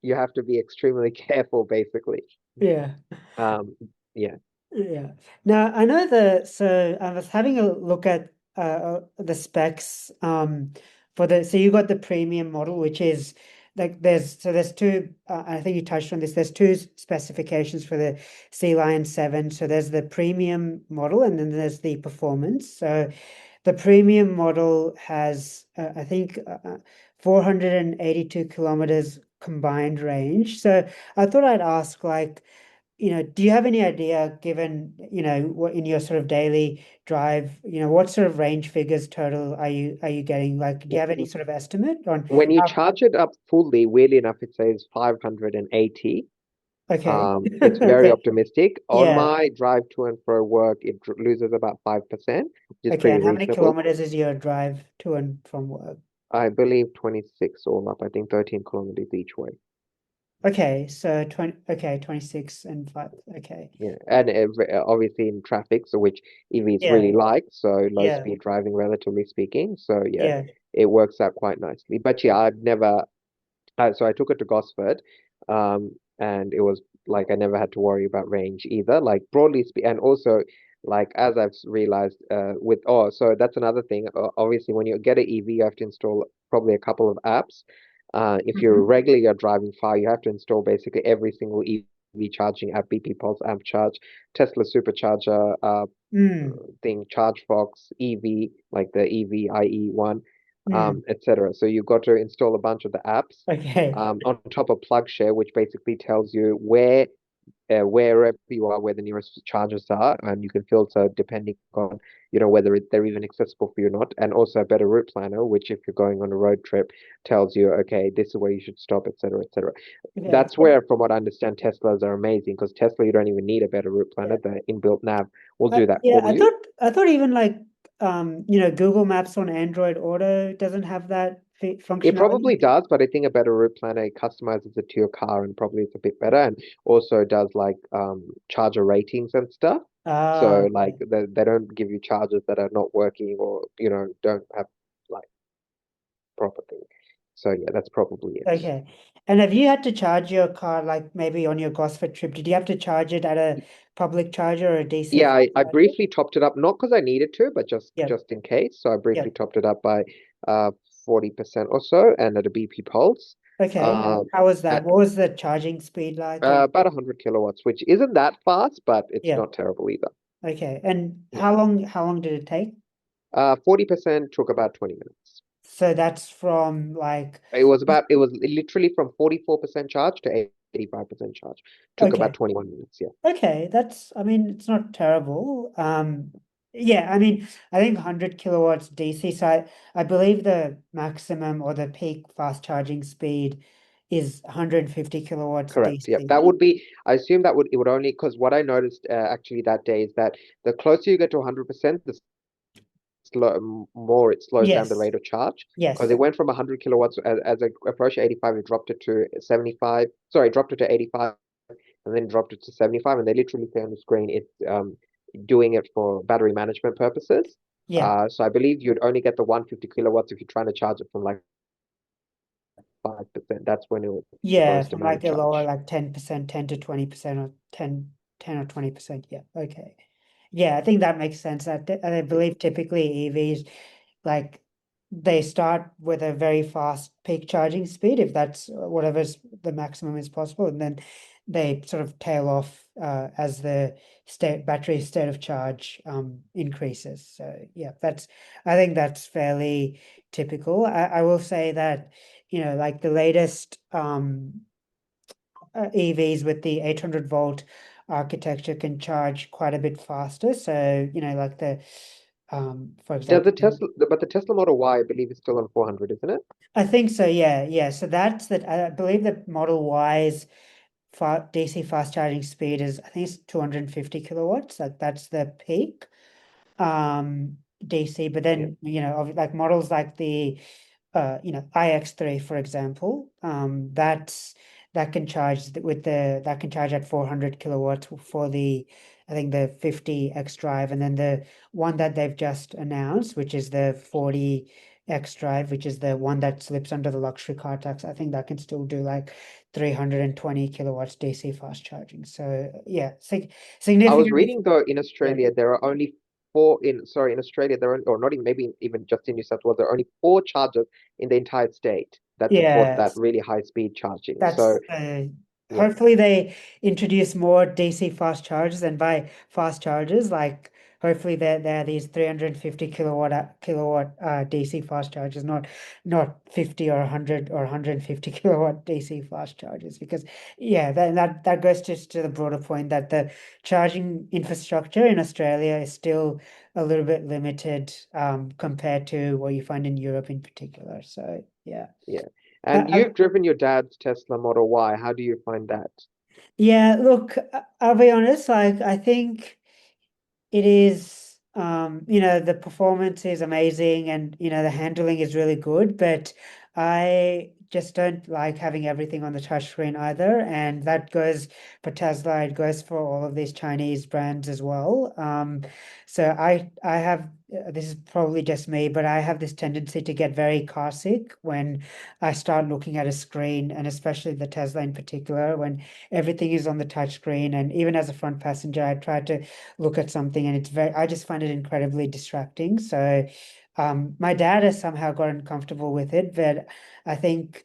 you have to be extremely careful, basically. Yeah. Um, yeah, Yeah. Now I know so I was having a look at the specs for so you got the premium model, which is like there's two I think you touched on this. There's two specifications for the Sea Lion 7. So there's the premium model and then there's the performance. So the premium model has, I think, 482 kilometers combined range. So I thought I'd ask, like, do you have any idea, given, what in your sort of daily drive, what sort of range figures total are you getting? Like, do you have any sort of estimate on When you how? charge it up fully, weirdly enough, it says 580. Okay. It's very Okay. optimistic. On Yeah. my drive to and fro work, it loses about 5%, which is Okay. pretty And how many reasonable. kilometers is your drive to and from work? I believe 26 all up. I think 13 kilometers each way. Okay. So 20, okay, 26 and 5. Okay. Yeah, and obviously in traffic, so which EVs really Yeah. like, so low Yeah. speed driving, relatively speaking. So yeah, Yeah. it works out quite nicely. But yeah, I've never. So I took it to Gosford, and it was like I never had to worry about range either. Like broadly speaking, and also like as I've realized, so that's another thing. Obviously, when you get an EV, you have to install probably a couple of apps. If you're Hmm. regularly you're driving far, you have to install basically every single EV charging app, BP Pulse, Amp Charge, Tesla Supercharger, Mm. thing, ChargeFox, EV, like the EV IE one, Mm. etc. So you've got to install a bunch of the apps, Okay. on top of PlugShare, which basically tells you wherever you are, where the nearest chargers are, and you can filter depending on, whether they're even accessible for you or not. And also a better route planner, which if you're going on a road trip, tells you, okay, this is where you should stop, etc., etc. Okay. That's where, from what I understand, Teslas are amazing because Tesla, you don't even need a better route planner. Yeah. The inbuilt nav will do that Yeah, for you. I thought even like Google Maps on Android Auto doesn't have that It functionality. probably does, but I think a better route planner customizes it to your car and probably it's a bit better and also does like charger ratings and stuff. Ah, So like okay. they don't give you chargers that are not working or don't have like proper thing. So yeah, that's probably it. Okay. And have you had to charge your car, like maybe on your Gosford trip? Did you have to charge it at a public charger or a DC Yeah, fast I charger? briefly topped it up, not because I needed to, but just Yeah. just in case. So I Yeah. briefly topped it up by uh 40% or so and at a BP pulse. Okay. Um How was that? What was the charging speed like? And About 100 kilowatts, which isn't that fast, but it's yeah. not terrible either. Okay. And Yeah. how long did it take? 40% took about 20 minutes. So that's from like, It was literally from 44% charge to 85% charge. Took about okay. 21 minutes. Yeah. Okay, I mean, it's not terrible. Yeah, I mean, I think 100 kilowatts DC. So I believe the maximum or the peak fast charging speed is 150 kilowatts Correct. Yep. That DC. would be, I assume that it would only, because what I noticed actually that day is that the closer you get to 100%, the more it slows down the Yes, rate of charge. Because yes, it went from 100 kilowatts as I approached 85, it dropped it to 75. Sorry, dropped it to 85 and then dropped it to 75. And they literally say on the screen it's doing it for battery management purposes. yeah, So I believe you'd only get the 150 kilowatts if you're trying to charge it from like 5%. That's when it was yeah, most from amount of like a lower, charge. like 10%, 10 to 20% or 10 or 20%. Yeah, okay. Yeah, I think that makes sense. I believe typically EVs, like, they start with a very fast peak charging speed, if that's whatever's the maximum is possible, and then they sort of tail off as the battery state of charge increases. So yeah, I think that's fairly typical. I will say that, like the latest EVs with the 800-volt architecture can charge quite a bit faster. So, like for Does example, the Tesla, but the Tesla Model Y, I believe, is still on 400, isn't it? I think so. Yeah, yeah. So that's that. I believe the Model Y's DC fast charging speed is, I think it's 250 kilowatts. Like that's the peak DC. But Yeah. then, like models like the iX3, for example, that can charge that can charge at 400 kilowatts for the, I think, the 50X drive, and then the one that they've just announced, which is the 40X drive, which is the one that slips under the luxury car tax. I think that can still do like 320 kilowatts DC fast charging. So yeah, I was significantly. reading though in Yeah. Australia there are only in Australia there are, or not even maybe even just in New South Wales there are only four chargers in the entire state that support Yeah. that really high speed charging. That's So yeah, hopefully they introduce more DC fast chargers, and by fast chargers, like hopefully there are these 350 kilowatt DC fast chargers, not 50 or 100 or 150 kilowatt DC fast chargers, because yeah, that goes just to the broader point that the charging infrastructure in Australia is still a little bit limited compared to what you find in Europe in particular. So yeah. Yeah. I, And I, you've driven your dad's Tesla Model Y. How do you find that? yeah, look, I'll be honest, like I think it is, the performance is amazing and, the handling is really good, but I just don't like having everything on the touchscreen either. And that goes for Tesla, it goes for all of these Chinese brands as well. So I have, this is probably just me, but I have this tendency to get very car sick when I start looking at a screen, and especially the Tesla in particular, when everything is on the touchscreen. And even as a front passenger, I try to look at something and I just find it incredibly distracting. So my dad has somehow gotten comfortable with it, but I think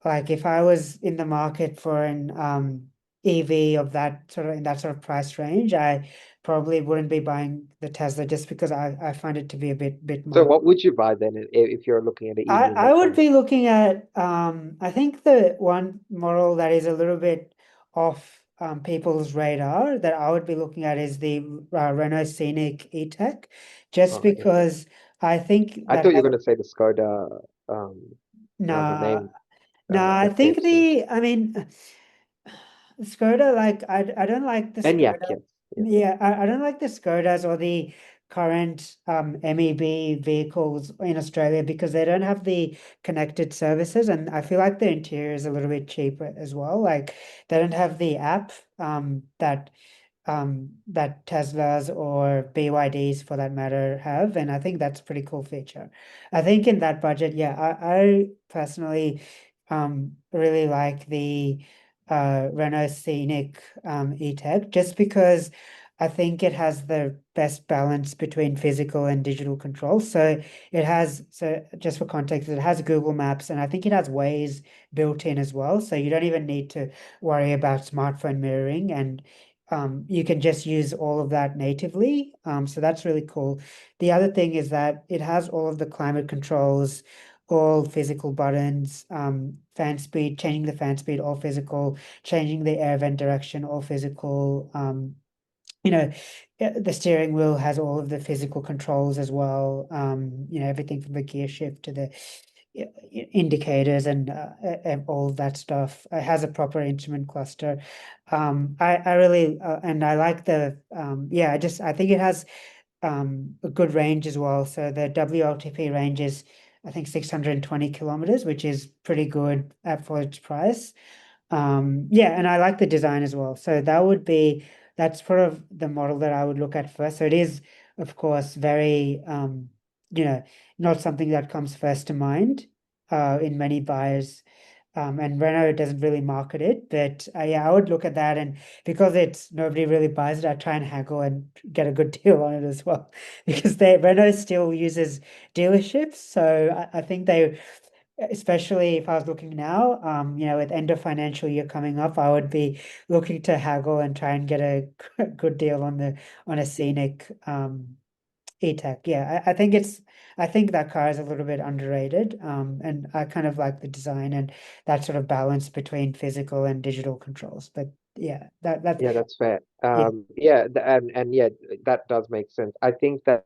like if I was in the market for an EV of that sort of in that sort of price range, I probably wouldn't be buying the Tesla just because I find it to be a bit So much. what would you buy then if you're looking at an I EV in I that would price? be looking at I think the one model that is a little bit off people's radar that I would be looking at is the Renault Scenic E-Tech, just Oh, okay. because I think I that thought you were has, going to say the Skoda. The nah, name nah, I think escapes me. I mean Skoda, like I don't like the Enyaq, Skoda. yes, yeah. Yeah, I don't like the Skodas or the current MEB vehicles in Australia because they don't have the connected services, and I feel like the interior is a little bit cheaper as well. Like they don't have the app that Teslas or BYDs for that matter have, and I think that's a pretty cool feature. I think in that budget, yeah, I personally really like the Renault Scenic E-Tech just because I think it has the best balance between physical and digital control. So so just for context, it has Google Maps and I think it has Waze built in as well. So you don't even need to worry about smartphone mirroring, and you can just use all of that natively. So that's really cool. The other thing is that it has all of the climate controls, all physical buttons, fan speed, changing the fan speed, all physical, changing the air vent direction, all physical. You know, the steering wheel has all of the physical controls as well. Everything from the gear shift to the indicators and all of that stuff. It has a proper instrument cluster. I really and I like I think it has a good range as well. So the WLTP range is I think 620 kilometers, which is pretty good for its price. Yeah, and I like the design as well. So that's sort of the model that I would look at first. So it is, of course, very you know, not something that comes first to mind in many buyers. And Renault doesn't really market it, but yeah, I would look at that, and because it's nobody really buys it, I try and haggle and get a good deal on it as well, because Renault still uses dealerships, so I think they, especially if I was looking now, with end of financial year coming up, I would be looking to haggle and try and get a good deal on a Scenic E-Tech. Yeah, I think that car is a little bit underrated. And I kind of like the design and that sort of balance between physical and digital controls. But yeah, that's Yeah, that's fair. yeah. Yeah, and yeah, that does make sense. I think that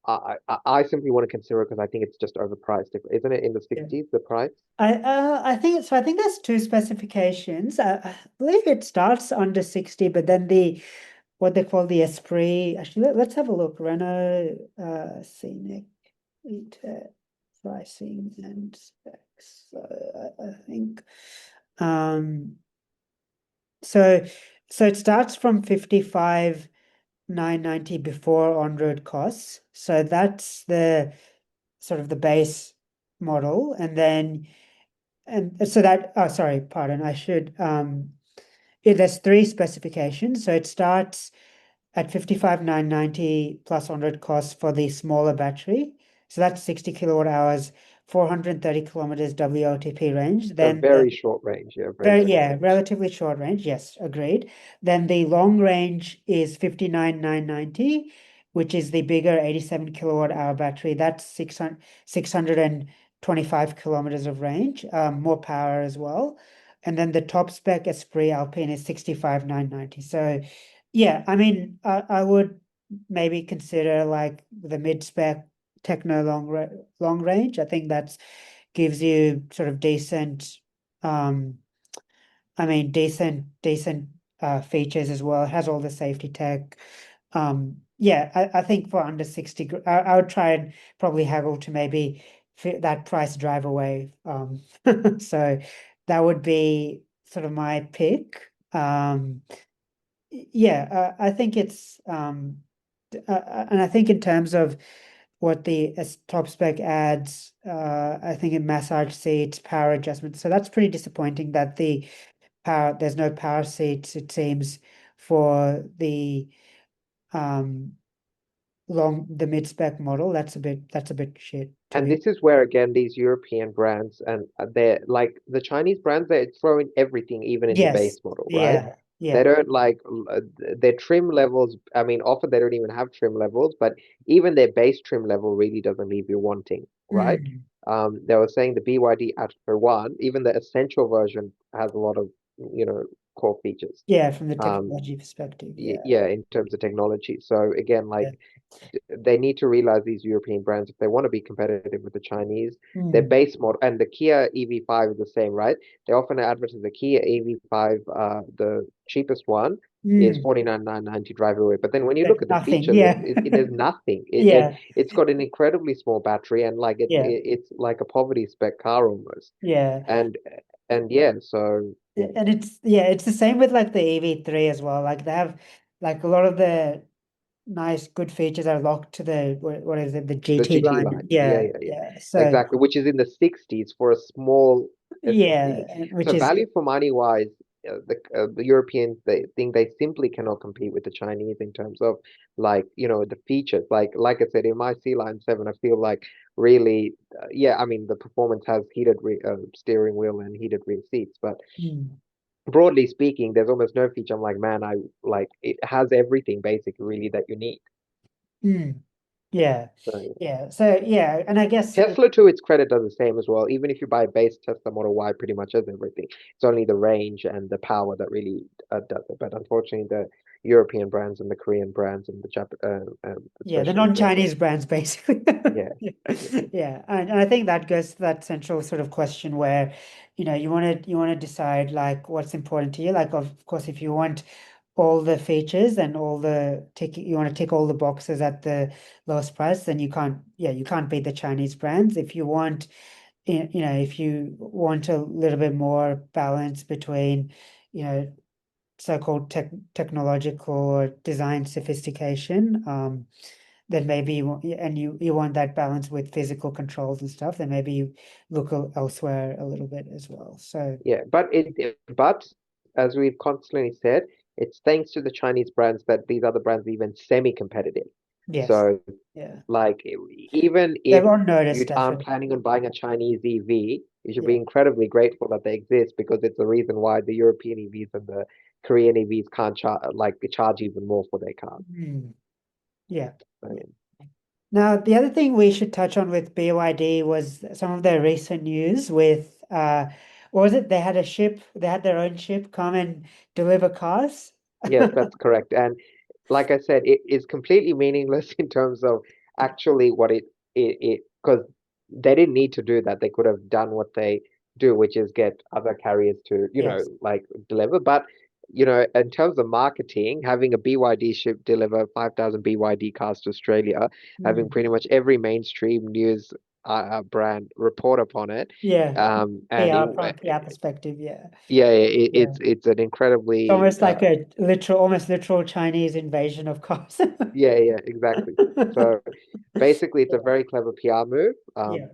I simply want to consider it because I think it's just overpriced. Isn't it in the Yeah. 60s, the price? I think so. I think there's two specifications. I believe it starts under 60, but then what they call the Esprit. Actually, let's have a look. Renault Scenic E-Tech pricing and specs. So I think um so so it starts from 55,990 before on-road costs. So that's the sort of the base model, and then and so that oh sorry, pardon, I should there's three specifications. So it starts at 55,990 plus on-road costs for the smaller battery. So that's 60 kilowatt hours, 430 kilometers WLTP range. So Then the very short range, yeah, very very, short yeah, range. relatively short range. Yes, agreed. Then the long range is 59,990, which is the bigger 87 kilowatt hour battery. That's 625 kilometers of range, more power as well. And then the top spec Esprit Alpine is 65,990. So, yeah, I mean, I would maybe consider like the mid spec Techno long range. I think that's gives you sort of decent. I mean, decent features as well. It has all the safety tech. Yeah, I think for under 60, I would try and probably haggle to maybe fit that price drive away. So that would be sort of my pick. Yeah, I think it's and I think in terms of what the top spec adds, I think in massage seats, power adjustment. So that's pretty disappointing that there's no power seats, it seems, for um the mid-spec model. That's a bit shit to And be. this is where again these European brands and they're like the Chinese brands, they throw in everything, even in the Yes. base model, right? Yeah. They Yeah. don't like their trim levels. I mean, often they don't even have trim levels, but even their base trim level really doesn't leave you wanting, right? Mm. They were saying the BYD Atto 1, even the essential version has a lot of, core features. Yeah, from the Um, technology perspective. Yeah. yeah, in terms of technology. So again, Yeah. like they need to realize these European brands, if they want to be competitive with the Chinese, their Mm. base model and the Kia EV5 is the same, right? They often advertise the Kia EV5, the cheapest one is Mm. 49,990 drive away. But then when you There's look at the nothing. features, Yeah. there's nothing. Yeah. It's got an incredibly small battery and like Yeah. it's like a poverty spec car almost. Yeah. And and yeah, so yeah, And it's the same with like the EV3 as well. Like they have like a lot of the nice good features are locked to the what is it, the the GT GT line. line. Yeah, Yeah, yeah, yeah. yeah. So Exactly, which is in the 60s for a small yeah, SUV. which So is value for money wise, the Europeans they think they simply cannot compete with the Chinese in terms of like the features. Like I said in my Sea Line 7, I feel like really yeah. I mean the performance has heated steering wheel and heated rear seats, but mm, broadly speaking, there's almost no feature. I'm like man, I like it has everything basically really that you need. mm, yeah, So, yeah. So yeah, and I guess Tesla, to its credit, does the same as well. Even if you buy a base Tesla Model Y, pretty much has everything. It's only the range and the power that really does it. But unfortunately, the European brands and the Korean brands and the yeah, the especially non-Chinese brands basically. yeah, Yeah, yeah, yeah, and I think that goes to that central sort of question where, you want to decide like what's important to you. Like of course, if you want all the features and you want to tick all the boxes at the lowest price, then you can't beat the Chinese brands. If you want a little bit more balance between, you know, so-called technological or design sophistication, then maybe you want that balance with physical controls and stuff, then maybe you look elsewhere a little bit as well. So yeah. But as we've constantly said, it's thanks to the Chinese brands that these other brands are even semi-competitive. yes, So yeah, like even if they're on notice, you aren't definitely. planning on buying a Chinese EV, you should be Yeah. incredibly grateful that they exist because it's the reason why the European EVs and the Korean EVs can't charge even more for their cars. Mm, yeah. So, Yeah. Now, the other thing we should touch on with BYD was some of their recent news with what was it? They had their own ship come and deliver cars. yes, that's correct. And like I said, it is completely meaningless in terms of actually what it because they didn't need to do that. They could have done what they do, which is get other carriers to, Yes. like deliver. But in terms of marketing, having a BYD ship deliver 5,000 BYD cars to Australia, having Mm, pretty much every mainstream news brand report upon it, yeah. and PR from PR perspective, yeah. yeah, Yeah. it's an It's incredibly almost like a almost literal Chinese invasion of cars. yeah, exactly. So basically, it's a very clever PR move. Yeah.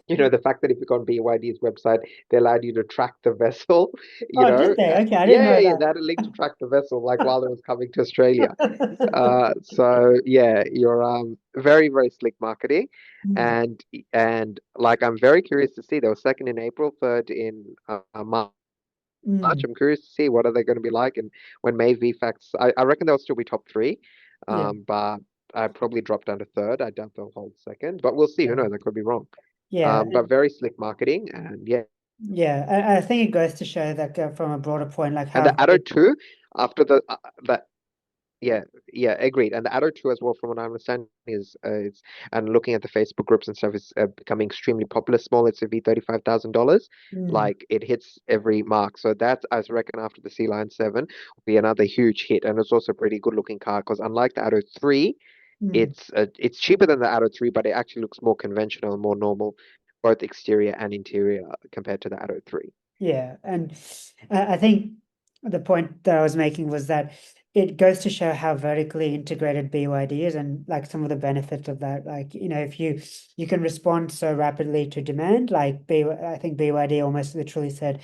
The fact that if you go on BYD's website, they allowed you to track the vessel, Oh, did they? Okay, I didn't yeah, know yeah, they had a link to track the vessel like while it was coming to Australia. that. So yeah, you're very, very slick marketing, Mm, and like I'm very curious to see. They were second in April, third in March. mm, I'm curious to see what are they going to be like, and when May VFAX, I reckon they'll still be top three, yeah, but I probably dropped down to third. I doubt they'll hold second, but we'll see. Who yeah, knows? I could be wrong. yeah, But very slick marketing, and yeah. yeah. I think it goes to show that from a broader point, like And how the Addo very, 2 after that. Yeah, yeah, agreed. And the Addo 2 as well, from what I understand, is it's and looking at the Facebook groups and stuff, is becoming extremely popular. Small SUV, $35,000. mm, Like it hits every mark. So that I reckon after the Sea Lion 7 will be another huge hit. And it's also a pretty good looking car because unlike the Addo 3, mm. it's cheaper than the Addo 3, but it actually looks more conventional and more normal, both exterior and interior compared to the Addo 3. Yeah, and I think the point that I was making was that it goes to show how vertically integrated BYD is and like some of the benefits of that. Like, if you can respond so rapidly to demand, like I think BYD almost literally said,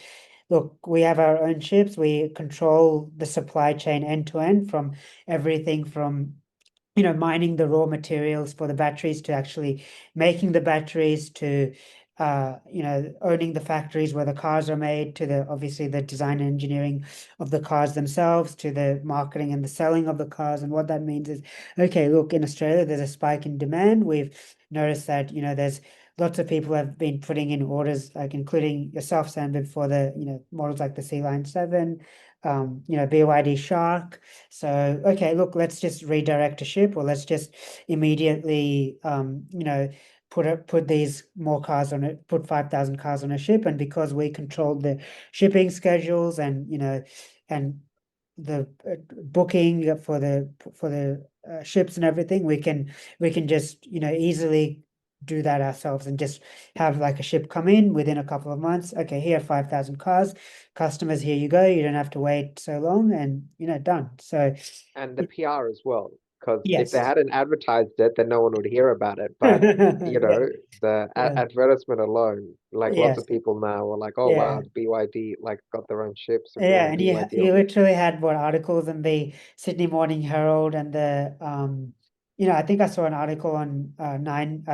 look, we have our own chips, we control the supply chain end to end from everything from mining the raw materials for the batteries to actually making the batteries to owning the factories where the cars are made to the obviously the design and engineering of the cars themselves to the marketing and the selling of the cars. And what that means is, okay, look, in Australia, there's a spike in demand. We've noticed that, there's lots of people have been putting in orders, like including yourself, Sanbib, for the, models like the Sea Line 7, BYD Shark. So, okay, look, let's just redirect a ship or let's just immediately, put these more cars on it, put 5,000 cars on a ship. And because we controlled the shipping schedules and, and the booking for the ships and everything, we can just, easily do that ourselves and just have like a ship come in within a couple of months. Okay, here are 5,000 cars, customers, here you go. You don't have to wait so long and, done. So, And the PR as well, because if they yes. hadn't advertised it, then no one would hear about it. But Yeah, the yeah, advertisement alone, like lots yes, of people now are like, "Oh wow, yeah. the BYD like got their own ships and we're Yeah, on and you BYD." you literally had what articles in the Sydney Morning Herald and the I think I saw an article on Nine,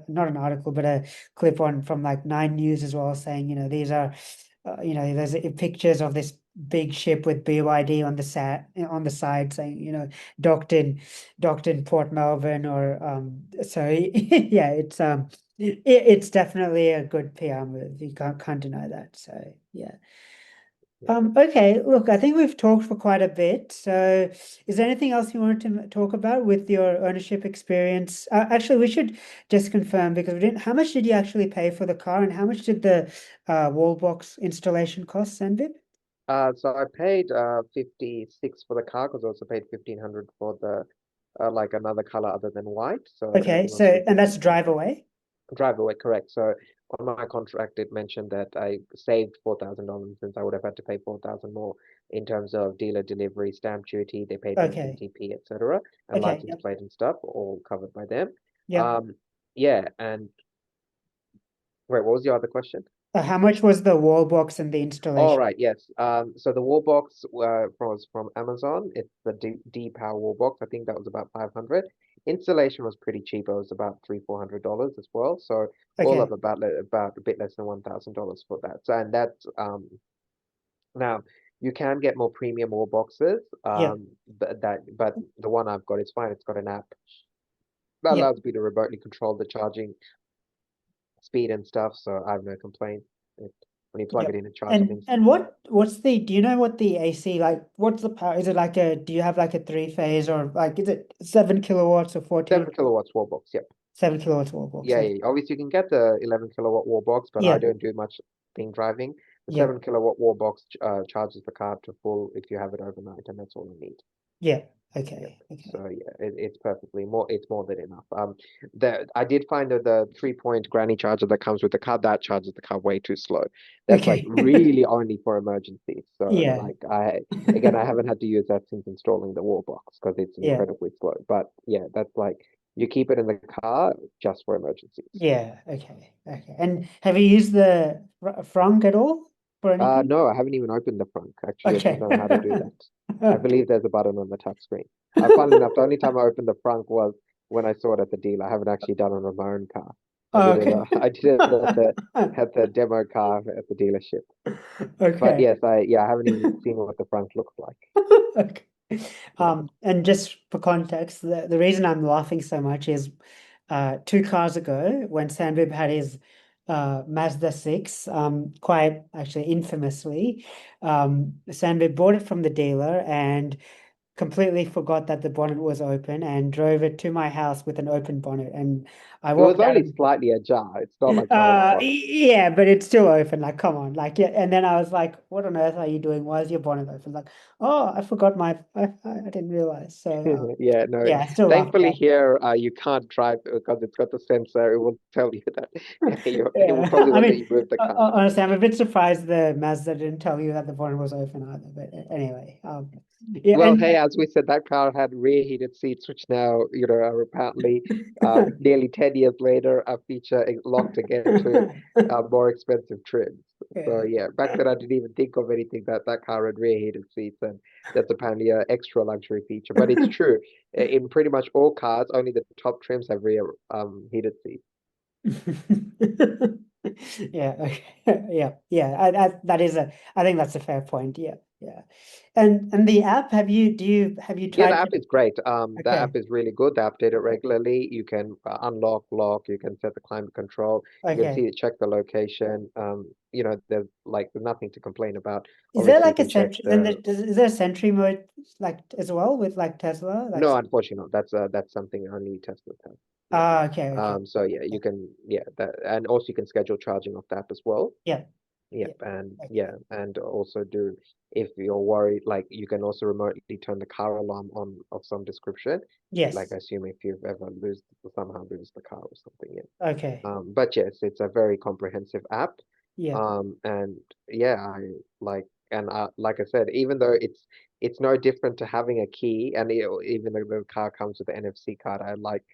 not an article, but a clip on from like Nine News as well, saying these are there's pictures of this big ship with BYD on the side, saying docked in Port Melbourne or so yeah, it's definitely a good PR move. You can't deny that. So yeah. Yeah. Okay, look, I think we've talked for quite a bit. So, is there anything else you wanted to talk about with your ownership experience? Actually, we should just confirm because we didn't. How much did you actually pay for the car, and how much did the wall box installation cost, Sanbib? So I paid 56 for the car because I also paid 1,500 for the like another color other than white. So Okay, everything else was so and that's 56. drive away. Drive away, correct. So on my contract, it mentioned that I saved $4,000 since I would have had to pay 4,000 more in terms of dealer delivery, stamp duty. They paid the Okay, DTP, etc., and okay, license yep, plate and stuff, all covered by them. yep. Um, yeah, and wait, what was your other question? How much was the wall box and the All installation? right, yes. So the wall box was from Amazon. It's the D Power wall box. I think that was about 500. Installation was pretty cheap. It was about $300-400 as well. So all Okay, up about a bit less than $1,000 for that. So and that's now you can get more premium wall boxes. yep, But the one I've got is fine. It's got an app that yep. allows me to remotely control the charging speed and stuff. So I have no complaint. When you plug it Yep. in, it charges And instantly. what's the do you know what the AC like what's the power? Is it like do you have like a three phase or like is it 7 kilowatts or 14 7 kilowatts wall box. Yep. 7 kilowatts wall box? Yeah, Okay. yeah, yeah. Obviously, you can get the 11 kilowatt wall box, but I Yeah, don't do much thing driving. The yeah, 7 kilowatt wall box charges the car to full if you have it overnight, and that's all I need. yeah. Yep. Okay, okay. So yeah, it's perfectly more. It's more than enough. I did find that the 3-point granny charger that comes with the car that charges the car way too slow. That's like Okay. really only for emergencies. So Yeah. like I haven't had to use that since installing the wall box because it's Yeah. incredibly slow. But yeah, that's like You keep it in the car just for emergencies. Yeah, okay, okay. And have you used the frunk at all for anything? No, I haven't even opened the frunk. Actually, I don't Okay. know how to do that. I Okay. believe there's a button on the touch screen. Funnily enough, the only time I opened the frunk was when I saw it at the dealer. I haven't actually done it on my own car. I did it. Okay. I did it at the demo car at the dealership. But Okay. yes, I haven't even seen what the frunk looks like. Okay. Yeah. And just for context, the reason I'm laughing so much is 2 cars ago when Sanbib had his Mazda 6, quite actually infamously, Sanbib bought it from the dealer and completely forgot that the bonnet was open and drove it to my house with an open bonnet. And I It was walked out only of slightly ajar. It's not like the whole bonnet. yeah, but it's still open. Like, come on. Like, yeah. And then I was like, what on earth are you doing? Why is your bonnet open? Like, oh, I forgot I didn't realize. So, Yeah, no. yeah, I still laughed Thankfully about it. here you can't drive because it's got the sensor. It will tell you that it will Yeah. probably I won't let mean, you move the car. honestly, I'm a bit surprised the Mazda didn't tell you that the bonnet was open either. But anyway, yeah, Well, and hey, as we said, that car had rear heated seats, which now, are apparently nearly 10 years later, a feature locked again to more expensive trims. So yeah. yeah, back then I didn't even think of anything that that car had rear heated seats, and that's apparently an extra luxury feature. But it's true. In pretty much all cars, only the top trims have rear heated seats. Yeah, okay. Yeah, yeah. That is I think that's a fair point. Yeah, yeah. And the app, have you Yeah, the tried app it? is great. The Okay, app is really good. They update it regularly. You can unlock, lock. You can set the climate control. You can okay. see, check the location. There's nothing to complain about. Is there Obviously, you like a can check Sentry? Then the. is there a Sentry mode like as well with like Tesla? Like, No, unfortunately, not. That's something only Teslas have. Yeah. okay, okay. So yeah, you can that, and also you can schedule charging off the app as well. Yeah, Yep, yeah. and Okay. yeah, and also do if you're worried, like you can also remotely turn the car alarm on of some description. Like I Yes. assume if you've ever somehow lose the car or something, yeah. Okay. But yes, it's a very comprehensive app. Yeah. And yeah, I like and like I said, even though it's no different to having a key, and even though the car comes with the NFC card, I like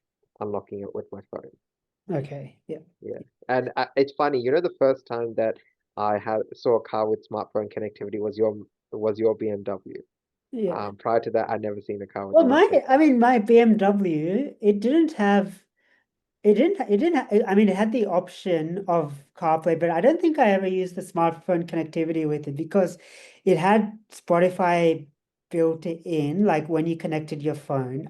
unlocking it with my phone. Okay. Yeah. Yeah, and it's funny, the first time that I had saw a car with smartphone connectivity was your BMW. Yeah. Prior to that, I'd never seen a car with Well, smartphone I mean, connectivity. my BMW, it didn't I mean, it had the option of CarPlay, but I don't think I ever used the smartphone connectivity with it because it had Spotify built in, like when you connected your phone.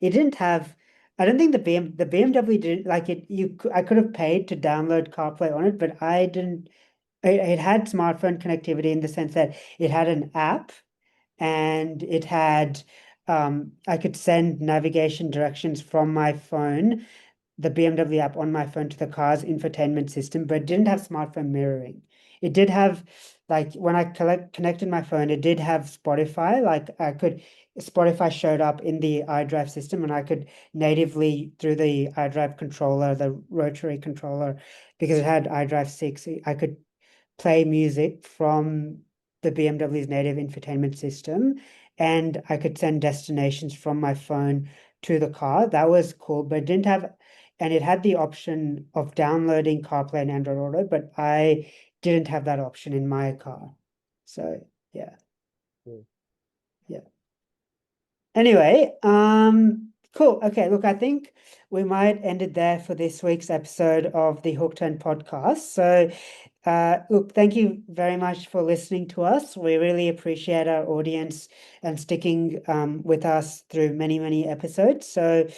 It didn't have, I don't think the BMW didn't like it. I could have paid to download CarPlay on it, but I didn't. It had smartphone connectivity in the sense that it had an app and it had I could send navigation directions from my phone, the BMW app on my phone to the car's infotainment system, but it didn't have smartphone mirroring. It did have like when I connected my phone, it did have Spotify. Spotify showed up in the iDrive system, and I could natively through the iDrive controller, the rotary controller, because it had iDrive 6, I could play music from the BMW's native infotainment system, and I could send destinations from my phone to the car. That was cool, but it didn't have, and it had the option of downloading CarPlay and Android Auto, but I didn't have that option in my car. So yeah, Mm. yeah. Anyway, cool. Okay, look, I think we might end it there for this week's episode of the Hook Turn podcast. So, look, thank you very much for listening to us. We really appreciate our audience and sticking with us through many, many episodes. So,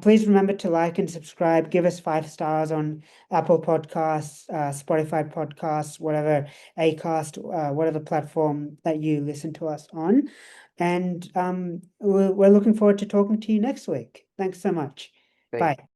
please remember to like and subscribe. Give us 5 stars on Apple Podcasts, Spotify Podcasts, whatever, Acast, whatever platform that you listen to us on. And we're looking forward to talking to you next week. Thanks so much. Thank Bye.